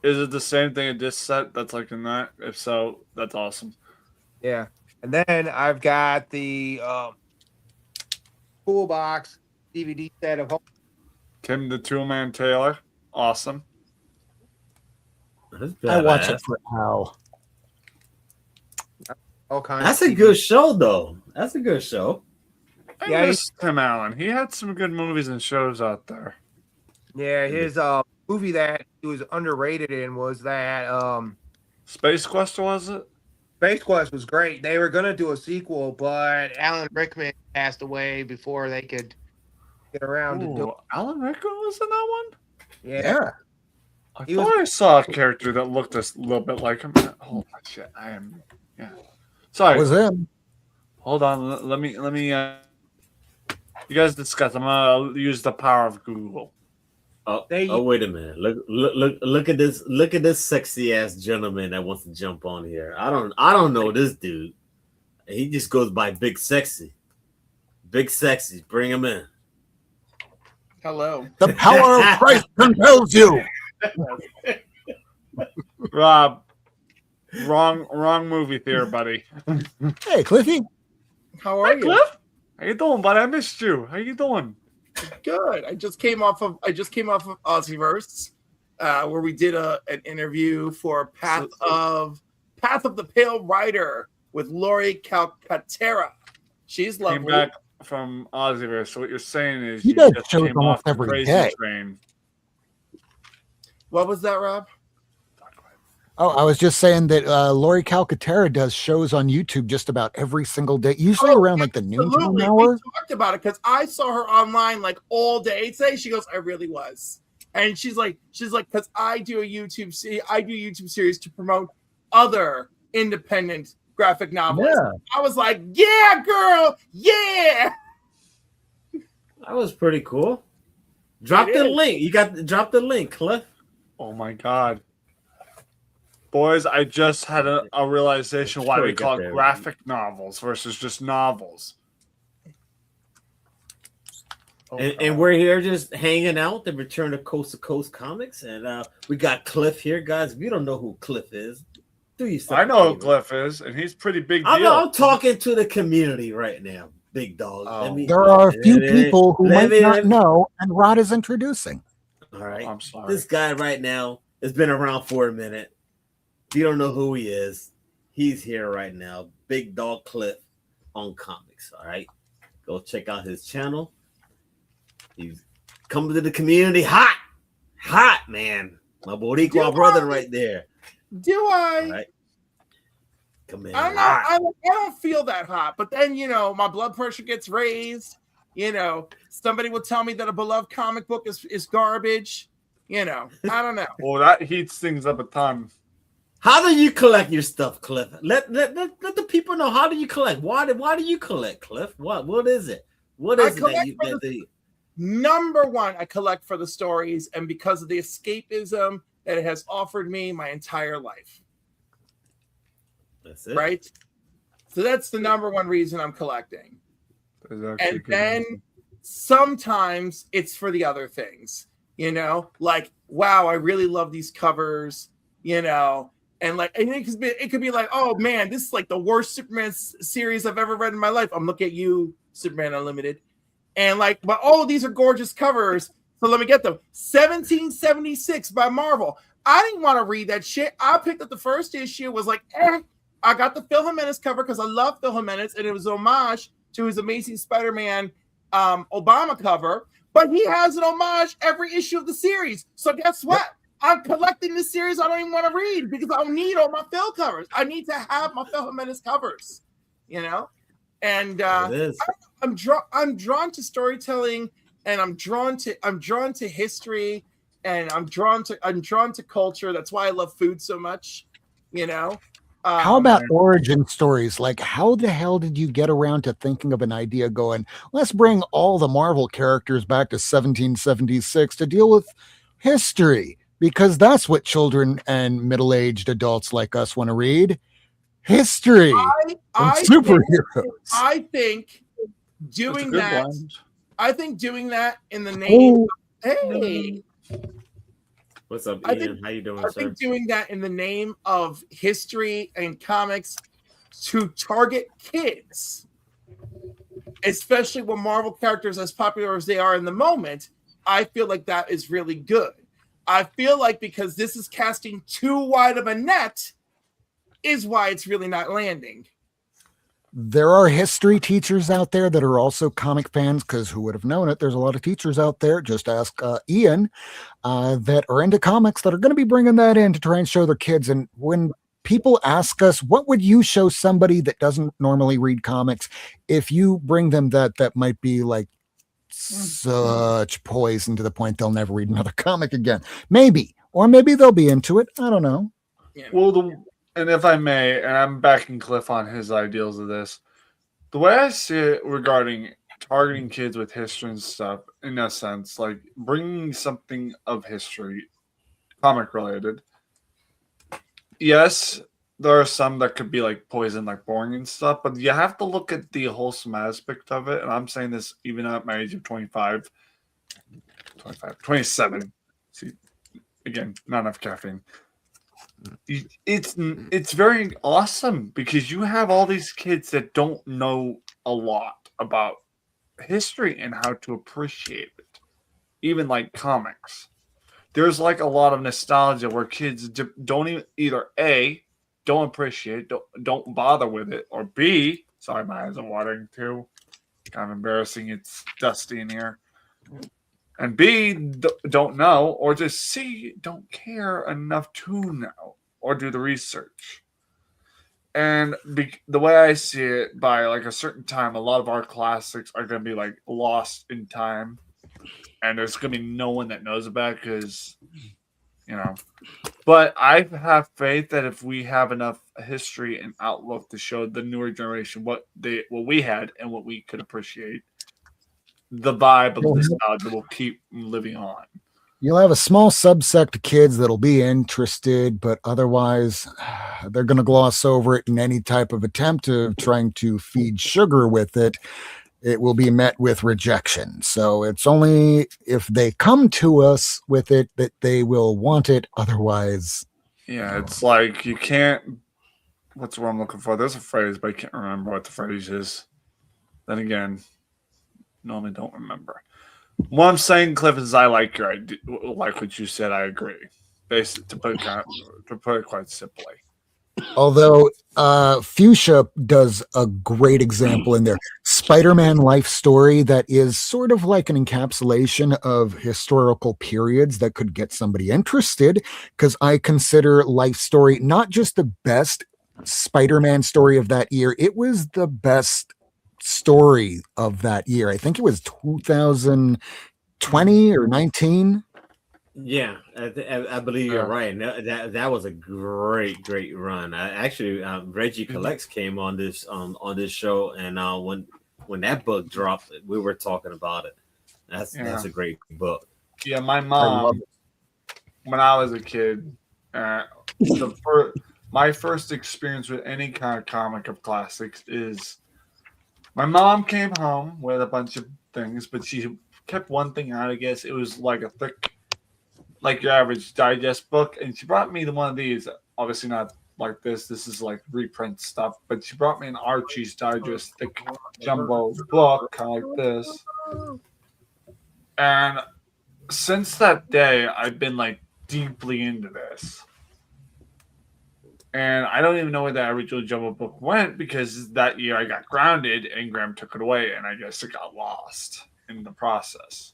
Is it the same thing a disc set that's like in that? If so, that's awesome. yeah. And then I've got the Pool Box DVD set of Tim the Toolman Taylor. Awesome. I watch it for Al. all kinds. That's a good show, though. That's a good show. I miss Tim Allen. He had some good movies and shows out there. Yeah, his movie that he was underrated in was that Space Quest, was it? Space Quest was great. They were gonna do a sequel, but Alan Rickman passed away before they could get around to do it. Alan Rickman was in that one? Yeah. I thought I saw a character that looked a little bit like him. Oh shit! Yeah. Sorry. It was him. Hold on. Let me. You guys discuss. I'm gonna use the power of Google. Oh, wait a minute. Look at this. Look at this sexy ass gentleman that wants to jump on here. I don't know this dude. He just goes by Big Sexy. Big Sexy. Bring him in. Hello. The power of Christ compels you. Rob, wrong movie theater, buddy. Hey, Cliffy. How are you? Cliff? How you doing, buddy? I missed you. How you doing? Good. I just came off of Aussieverse, where we did an interview for Path of the Pale Rider with Lori Calcaterra. She's lovely. Came back from Aussieverse. So what you're saying is You you guys just shows came almost off the every crazy day. train. What was that, Rob? Oh, I was just saying that Lori Calcaterra does shows on YouTube just about every single day, usually around like the noontime We hour. talked about it because I saw her online like all day today. She goes, "I really was," and she's like, because I do a YouTube series to promote other independent graphic novels. Yeah. I was like, "Yeah, girl, yeah." That was pretty cool. Drop the link. You got to drop the link, Cliff. Oh my god. Boys, I just had a realization why we call it graphic novels versus just novels. And we're here just hanging out, the return of Coast to Coast Comics. And we got Cliff here, guys. If you don't know who Cliff is, do yourself. I know who Cliff is, and he's pretty big deal. I'm talking to the community right now, big dog. There are a few people who might not know, and Rod is introducing. All right. I'm sorry. This guy right now has been around for a minute. If you don't know who he is, he's here right now. Big Dog Cliff on comics. All right. Go check out his channel. He's coming to the community hot, man. My Boricua brother right there. Do I? All right. Come in. I don't feel that hot, but then my blood pressure gets raised. Somebody will tell me that a beloved comic book is garbage. I don't know. Well, that heats things up a ton. How do you collect your stuff, Cliff? Let the people know. How do you collect? Why do you collect, Cliff? What is it? What is it that you Number one, I collect for the stories and because of the escapism that it has offered me my entire life. That's it. Right? So that's the number one reason I'm collecting. And then sometimes it's for the other things, you know, like, wow, I really love these covers, you know, and like, and it could be like, oh man, this is like the worst Superman series I've ever read in my life. I'm looking at you, Superman Unlimited. And like, but oh, these are gorgeous covers. So let me get them. 1776 by Marvel. I didn't want to read that shit. I picked up the first issue, was like, I got the Phil Jimenez cover because I love Phil Jimenez, and it was homage to his Amazing Spider-Man Obama cover. But he has an homage every issue of the series. So guess what? I'm collecting this series I don't even want to read because I don't need all my Phil covers. I need to have my Phil Jimenez covers, you know? And I'm drawn to storytelling, and I'm drawn to history, and I'm drawn to culture. That's why I love food so much, you know. How about origin stories? Like, how the hell did you get around to thinking of an idea going, let's bring all the Marvel characters back to 1776 to deal with history? Because that's what children and middle-aged adults like us want to read. History and superheroes. I think doing that. I think doing that in the name. Hey, what's up, Ian? How you doing, I sir? think doing that in the name of history and comics to target kids, especially when Marvel characters as popular as they are in the moment, I feel like that is really good. I feel like because this is casting too wide of a net is why it's really not landing. There are history teachers out there that are also comic fans, because who would have known it? There's a lot of teachers out there, just ask Ian, that are into comics that are going to be bringing that in to try and show their kids. And when people ask us, what would you show somebody that doesn't normally read comics? If you bring them that might be like such poison to the point they'll never read another comic again. Maybe, or maybe they'll be into it. I don't know. Yeah. Well, and if I may, and I'm backing Cliff on his ideals of this, the way I see it regarding targeting kids with history and stuff, in a sense, like bringing something of history, comic related. Yes, there are some that could be like poison, like boring and stuff, but you have to look at the wholesome aspect of it. And I'm saying this even at my age of 27. See, again, not enough caffeine. It's very awesome because you have all these kids that don't know a lot about history and how to appreciate it, even like comics. There's like a lot of nostalgia where kids don't even either A, don't appreciate, don't bother with it, or B, sorry, my eyes are watering too, kind of embarrassing, it's dusty in here, and B, don't know, or just C, don't care enough to know or do the research. And the way I see it, by like a certain time, a lot of our classics are going to be like lost in time, and there's going to be no one that knows about it because, you know. But I have faith that if we have enough history and outlook to show the newer generation what we had and what we could appreciate, the vibe of nostalgia will keep living on. You'll have a small subsect of kids that'll be interested, but otherwise they're going to gloss over it in any type of attempt of trying to feed sugar with it. It will be met with rejection. So it's only if they come to us with it that they will want it. Otherwise. Yeah, it's like you can't. What's what I'm looking for? There's a phrase, but I can't remember what the phrase is. Then again, normally don't remember. What I'm saying, Cliff, is I like your idea, like what you said. I agree. Basically, to put it quite simply. Although Fuchsia does a great example in there. Spider-Man life story that is sort of like an encapsulation of historical periods that could get somebody interested, because I consider life story not just the best Spider-Man story of that year, it was the best story of that year. I think it was 2020 or 19. Yeah, I believe you're right. That was a great run. Actually, Reggie Collects came on this show, and when that book dropped, we were talking about it. That's a great book. Yeah, my I love mom, when I was a kid, my first experience with any kind of comic of classics is my mom came home with a bunch of things, but she kept one thing out. I guess it was like a thick, like your average digest book, and she brought me one of these. Obviously not like this. This is like reprint stuff, but she brought me an Archie's Digest thick jumbo book, kind of like this. And since that day, I've been like deeply into this. And I don't even know where that original jumbo book went because that year I got grounded and Graham took it away, and I guess it got lost in the process.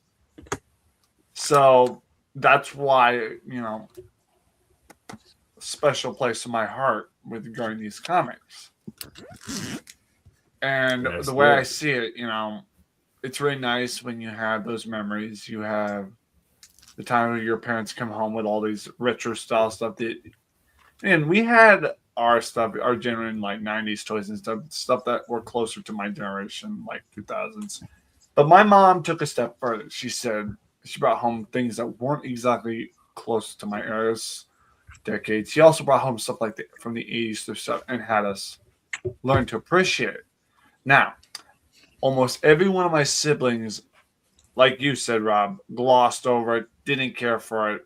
So that's why, you know, a special place in my heart with regarding these comics. And That's the way I good. see it, you know, it's really nice when you have those memories. You have the time when your parents come home with all these retro style stuff that. And we had our stuff, our genuine like 90s toys and stuff that were closer to my generation, like 2000s. But my mom took a step further. She said she brought home things that weren't exactly close to my era's decade. She also brought home stuff like from the 80s through stuff and had us learn to appreciate it. Now, almost every one of my siblings, like you said, Rob, glossed over it, didn't care for it,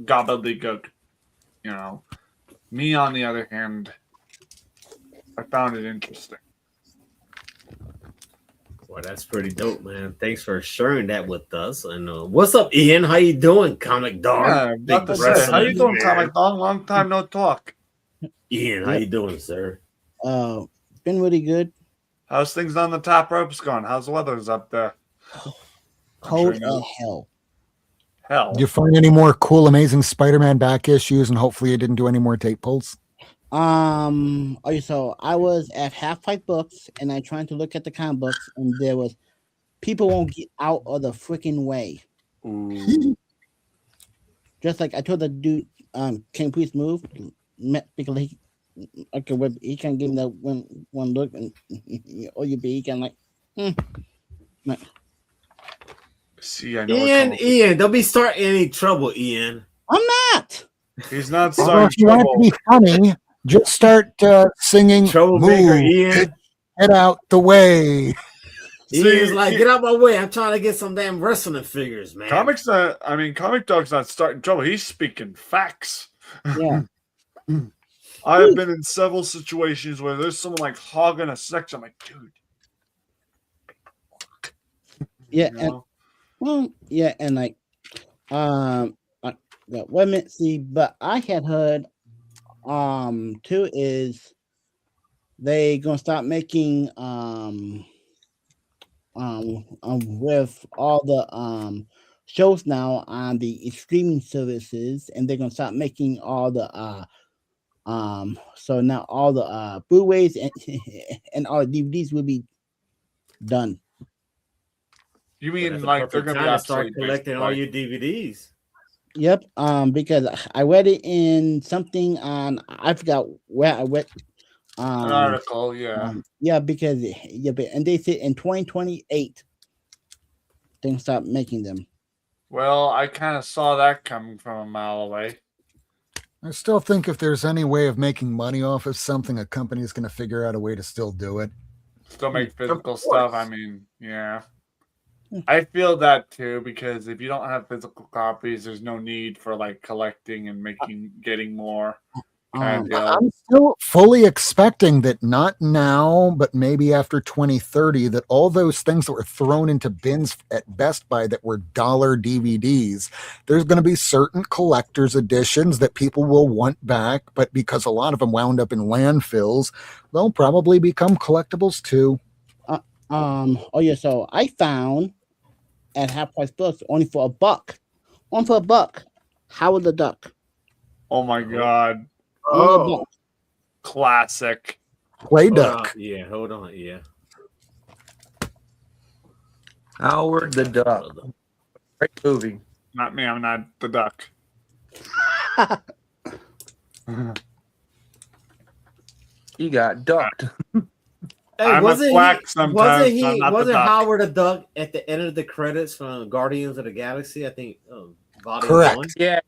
gobbledygook, you know. Me, on the other hand, I found it interesting. Well, that's pretty dope, man. Thanks for sharing that with us. And what's up, Ian? How you doing, Comic Dog? Yeah, about to say, how you doing, Comic Dog? Long time no talk. Ian, how you doing, sir? Been really good. How's things on the top ropes going? How's the weather's up there? Cold as hell. Hell. Did you find any more cool, amazing Spider-Man back issues? And hopefully you didn't do any more tape pulls. Okay, so I was at Half Price Books and I tried to look at the comic books and there was people won't get out of the freaking way. Ooh. Just like I told the dude, can you please move? Because he can give me that one look and or you be can like See, I know Ian, don't be starting any trouble, Ian. I'm not. He's not Although starting if you want it to be funny, just start singing Troublemaker, "Move, Ian. Get out the way." Ian's like, get out my way. I'm trying to get some damn wrestling figures, man. Comic Dog's not starting trouble. He's speaking facts. Yeah. I've been in several situations where there's someone like hogging a section. I'm like, dude. Yeah, You and know? well, yeah, and like wait a minute, see, but I had heard too is they gonna start making with all the shows now on the streaming services, and they're gonna start making all the so now all the Blu-rays and all the DVDs will be done. You But mean that's a like they're perfect gonna be time to start absolutely collecting all like, your DVDs. Yep. Because I read it in something on I forgot where I read an article, yeah. yeah, because and they said in 2028 they stop making them. Well, I kind of saw that coming from a mile away. I still think if there's any way of making money off of something, a company is going to figure out a way to still do it. Still make physical stuff. I mean, yeah. I feel that too, because if you don't have physical copies, there's no need for like collecting and getting more. Kind of deal. I'm still fully expecting that not now, but maybe after 2030, that all those things that were thrown into bins at Best Buy that were dollar DVDs, there's going to be certain collector's editions that people will want back, but because a lot of them wound up in landfills, they'll probably become collectibles too. Oh yeah, so I found at Half Price Books only for $1. Only for $1. Howard the Duck. Oh my god. Only $1. Classic. Play Hold Duck. on, yeah, hold on, yeah. Howard the Duck. Great movie. Not me, I'm not the duck. He got ducked. Hey, I'm a quack sometimes. I'm not the wasn't duck. Howard the Duck at the end of the credits from Guardians of the Galaxy? I think Volume Correct. 1. Yeah, it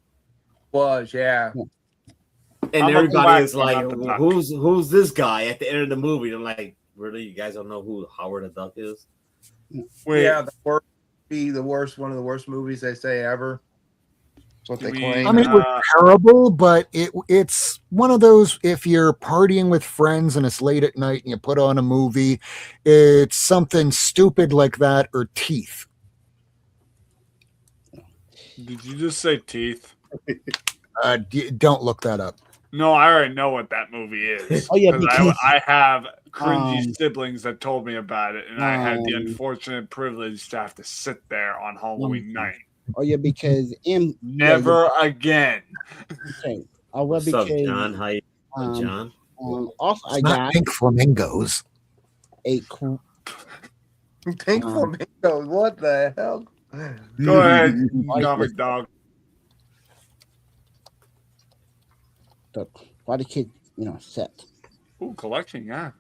was, yeah. And I'm a everybody quack, is I'm like, not the duck. who's this guy at the end of the movie? I'm like, really? You guys don't know who Howard the Duck is? Wait, Yeah, the worst, one of the worst movies they say ever. That's what they claim. I mean, it was terrible, but it's one of those, if you're partying with friends and it's late at night and you put on a movie, it's something stupid like that, or Teeth. did you just say Teeth? Don't look that up. No, I already know what that movie is. Oh, yeah, 'Cause because- I have cringy siblings that told me about it, and I had the unfortunate privilege to have to sit there on Halloween night. Oh yeah, because Never again. Okay. Oh well, What's up, because John? How you doing, John? also It's I not got pink flamingos. a Pink Flamingo, what the hell? Go ahead, comic dog. the Karate Kid, set. Ooh, collection, yeah.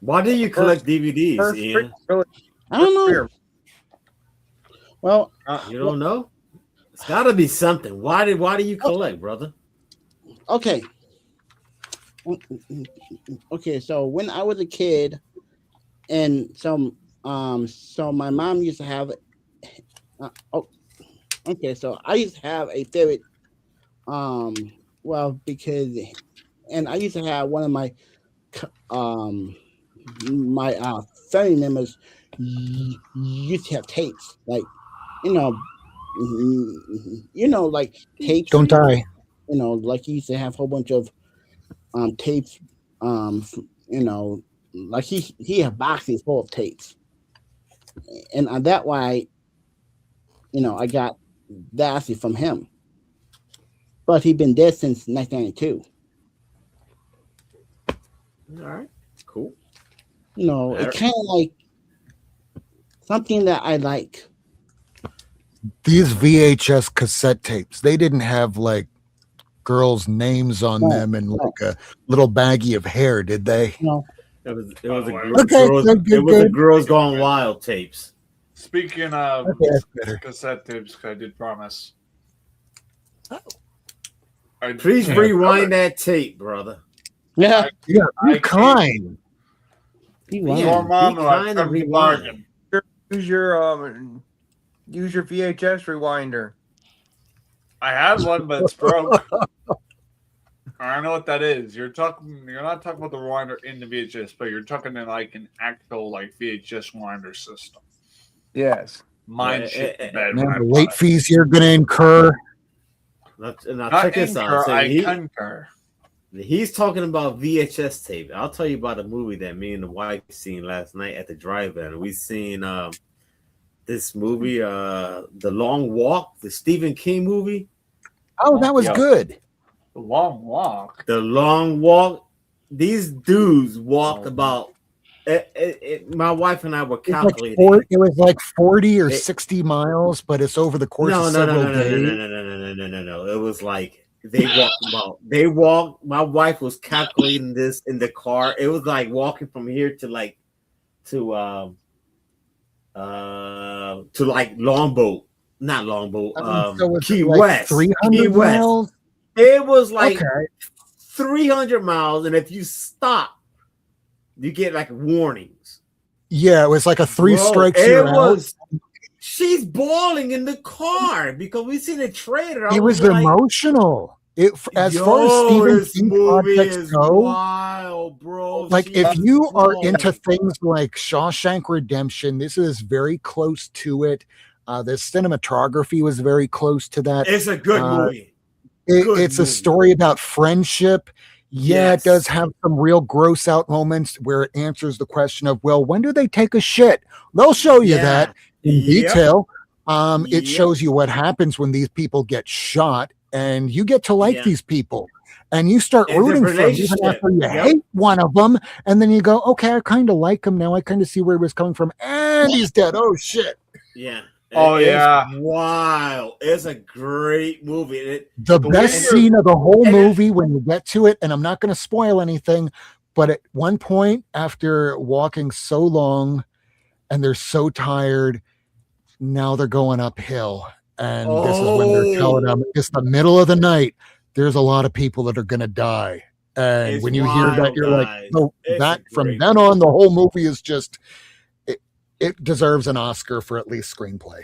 Why do you collect DVDs, First, Ian? really, I don't know. Well, You don't know? It's got to be something. Why do you collect, brother? okay. Okay, so when I was a kid, and so my mom used to have okay, so I used to have a favorite because I used to have one of my family members used to have tapes, like like tapes. Don't die. Like he used to have a whole bunch of tapes. Like he had boxes full of tapes, and that why, I got that actually from him. But he'd been dead since 1992. All right, cool. It's kind of like something that I like. These VHS cassette tapes, they didn't have like girls' names on them and like a little baggie of hair, did they? No. It was Okay, the Girls Gone Wild tapes. Speaking of better. cassette tapes, I did promise. Please rewind that tape, brother. Yeah. Yeah, I be kind. Your mom, I couldn't be bargain. use your VHS rewinder. I had one, but it's broke. I know what that is. You're not talking about the rewinder in the VHS, but you're talking in like an actual like VHS rewinder system. Yes. Mine shit the bed. Man, the late fees you're going to incur. Now Not check this out. So I concur. he's talking about VHS tape. I'll tell you about a movie that me and the wife seen last night at the drive-in. We seen this movie, The Long Walk, the Stephen King movie. Oh, that was good. The Long Walk. The Long Walk. These dudes walked about. My wife and I were calculating. It was like 40 or 60 miles, but it's over the course of several days. No. It was like they walked. My wife was calculating this in the car. It was like walking from here to Longboat, not Longboat. So it's Key like West. 300 Key West. miles? It was like Okay. 300 miles, and if you stop, you get like warnings. Yeah, it was like a three Bro, strikes it you're out. was. She's bawling in the car because we seen a trailer. It was like, emotional. As far as Stephen King projects go, wild, bro. like if you are into things like Shawshank Redemption, this is very close to it. The cinematography was very close to that. It's a good movie. It's a story about friendship. Yeah, Yes. it does have some real gross out moments where it answers the question of, well, when do they take a shit? They'll show you that in detail. It shows you what happens when these people get shot, and you get to like these people, and you start rooting for them even after you hate one of them, and then you go, okay, I kind of like him now. I kind of see where he was coming from, and he's dead. Oh shit! Yeah. It's Wow. It's a great movie. The best scene of the whole movie when you get to it, and I'm not going to spoil anything, But at one point, after walking so long and they're so tired, now they're going uphill. And this is when they're telling them it's the middle of the night. There's a lot of people that are going to die. And It's when you hear that, wild, you're like, guys. no, It's that a from great then on, the whole movie is just, it deserves an Oscar for at least screenplay.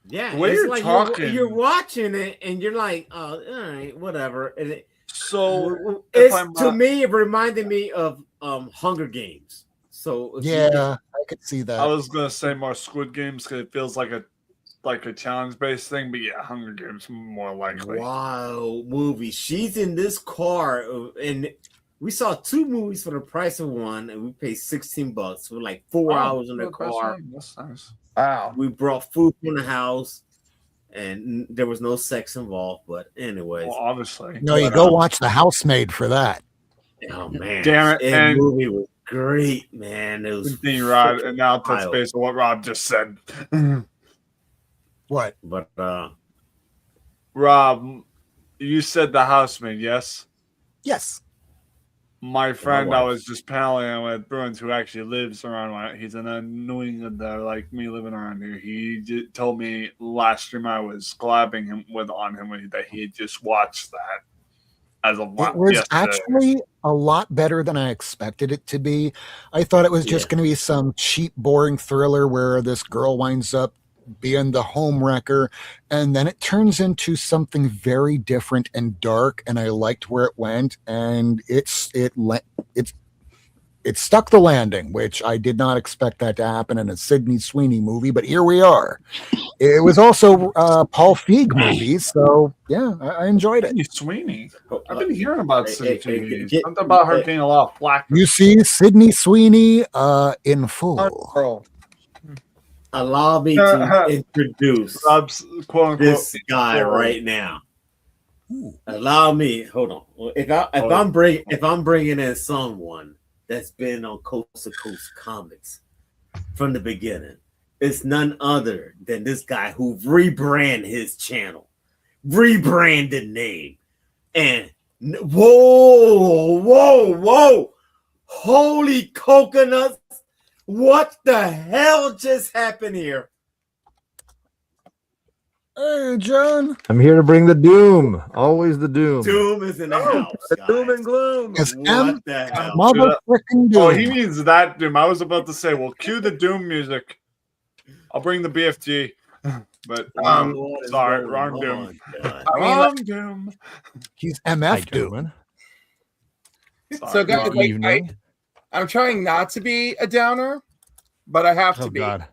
Yeah, The way it's you're like talking- you're watching it and you're like, oh, all right, whatever. And So it's if I'm to me, it reminded me of Hunger Games. So if you Yeah, I could see that. I was gonna say more Squid Games because it feels like a challenge based thing, but yeah, Hunger Games more likely. wow movie. She's in this car, and we saw 2 movies for the price of one, and we paid $16 for like 4 hours in the car. That's nice. Wow. We brought food from the house, and there was no sex involved. But anyways, Well, obviously. No, you go watch The Housemaid for that. oh man, Damn it, that and- movie was great, man. It was Continue, Rod, freaking and now touch wild. base on what Rob just said. What? But Rob, you said The Housemaid, yes? Yes. My friend I wife. was just paneling with, Bruins, who actually lives around, he's in a New England, like me living around here. He told me last stream I was collabing him on him that he had just watched that as of It was yesterday. actually a lot better than I expected it to be. I thought it was just Yeah. going to be some cheap, boring thriller where this girl winds up being the home wrecker, and then it turns into something very different and dark. And I liked where it went, and it stuck the landing, which I did not expect that to happen in a Sydney Sweeney movie, but here we are. It was also Paul Feig movie, so yeah, I enjoyed it. Sydney Sweeney. Oh, I've been hearing about hey, Sydney hey, Sweeney. get- Something about her hey. getting a lot of flack. You see Sydney Sweeney in full. Girl. allow me to introduce Rob's quote unquote this guy right now. Allow me. Hold on. If I'm bringing in someone that's been on Coast to Coast Comics from the beginning, it's none other than this guy who rebranded his channel, rebranded name, and whoa, holy coconuts! What the hell just happened here? Hey, John. I'm here to bring the doom. Always the doom. Doom is in the house. Doom guys. and gloom. It's What the hell? motherfucking Oh, Doom. he means that Doom. I was about to say, well, cue the Doom music. I'll bring the BFG. But What is sorry, going wrong on, Doom. God? Wrong Doom. He's Hi, MF Doom. gentlemen. Sorry, So, guys, wrong. Good evening. I'm trying not to be a downer, but I have Oh to be. God,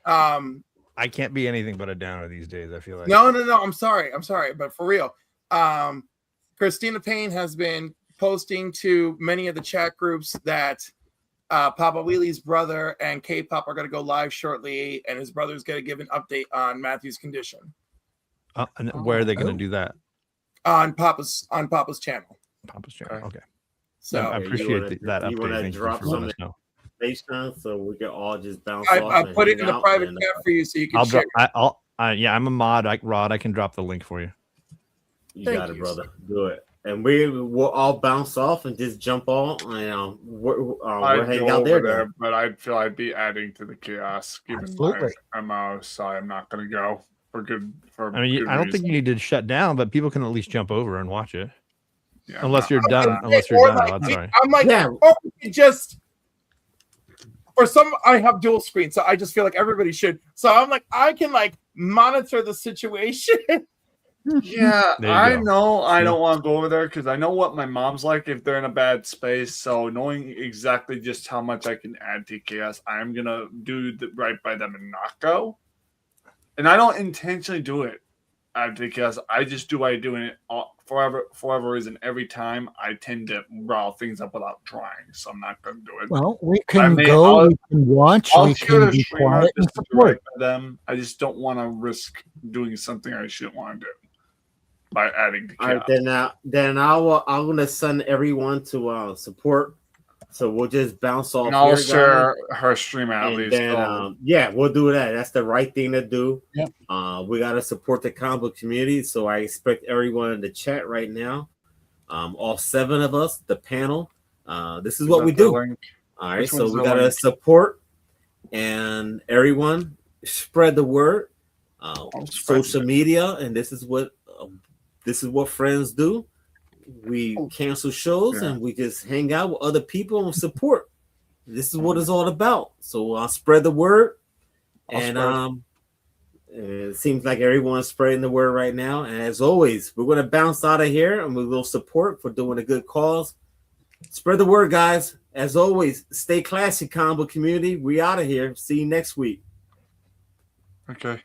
Um, I can't be anything but a downer these days. I feel like no. I'm sorry, but for real. Christina Payne has been posting to many of the chat groups that Papa Wheelie's brother and K-pop are going to go live shortly, and his brother's going to give an update on Matthew's condition And where are they going to Oh. do that? on Papa's channel. Papa's channel. Okay. So I you appreciate wanna- that you update. wanna Thank you drop for letting some us know. FaceTime so we can all just bounce I off. put it hang in the out private and, chat for you so you can I'll share. drop. Yeah, I'm a mod. Rod, I can drop the link for you. You Thank got it, you. brother. Do it. And we'll all bounce off and just jump on. And we'll I'd hang go out over there. but I'd feel I'd be adding to the chaos given Absolutely. my MO, so I'm not going to go for good. For I mean, good I don't think reason. you need to shut down, but people can at least jump over and watch it. Yeah, Unless you're I'm done. not- Unless you're Or done, like, Rod. Sorry. I'm like, Yeah. or we could just for some, I have dual screen, so I just feel like everybody should. So I'm like, I can like monitor the situation. Yeah, There you I go. know I See? don't want to go over there because I know what my mom's like if they're in a bad space. So knowing exactly just how much I can add to chaos, I'm gonna do the right by them and not go. And I don't intentionally do it because I just do what I do in it for whatever reason. Every time I tend to rile things up without trying, so I'm not gonna do it. Well, we I can mean, go, I'll- we can watch, I'll we cheer can the be streamer quiet and just to do right support. by them. I just don't want to risk doing something I shouldn't want to do by adding to All chaos. right, then I'm gonna send everyone to support. So we'll just bounce off And I'll here, share guys. her stream at And least. then yeah, we'll do that. That's the right thing to do. Yep. We gotta support the comic book community. So I expect everyone in the chat right now, all 7 of us, the panel, This is what we that the do. link? All right, Which so one's we the gotta link? support and everyone spread the word. spread Social media, and this is what friends do. We cancel shows Yeah. and we just hang out with other people and support. This is what it's all about. So I'll spread the word, and it seems like everyone's spreading the word right now. And as always, we're going to bounce out of here and we will support for doing a good cause. Spread the word, guys. As always, stay classy, combo community. We out of here. See you next week. Okay.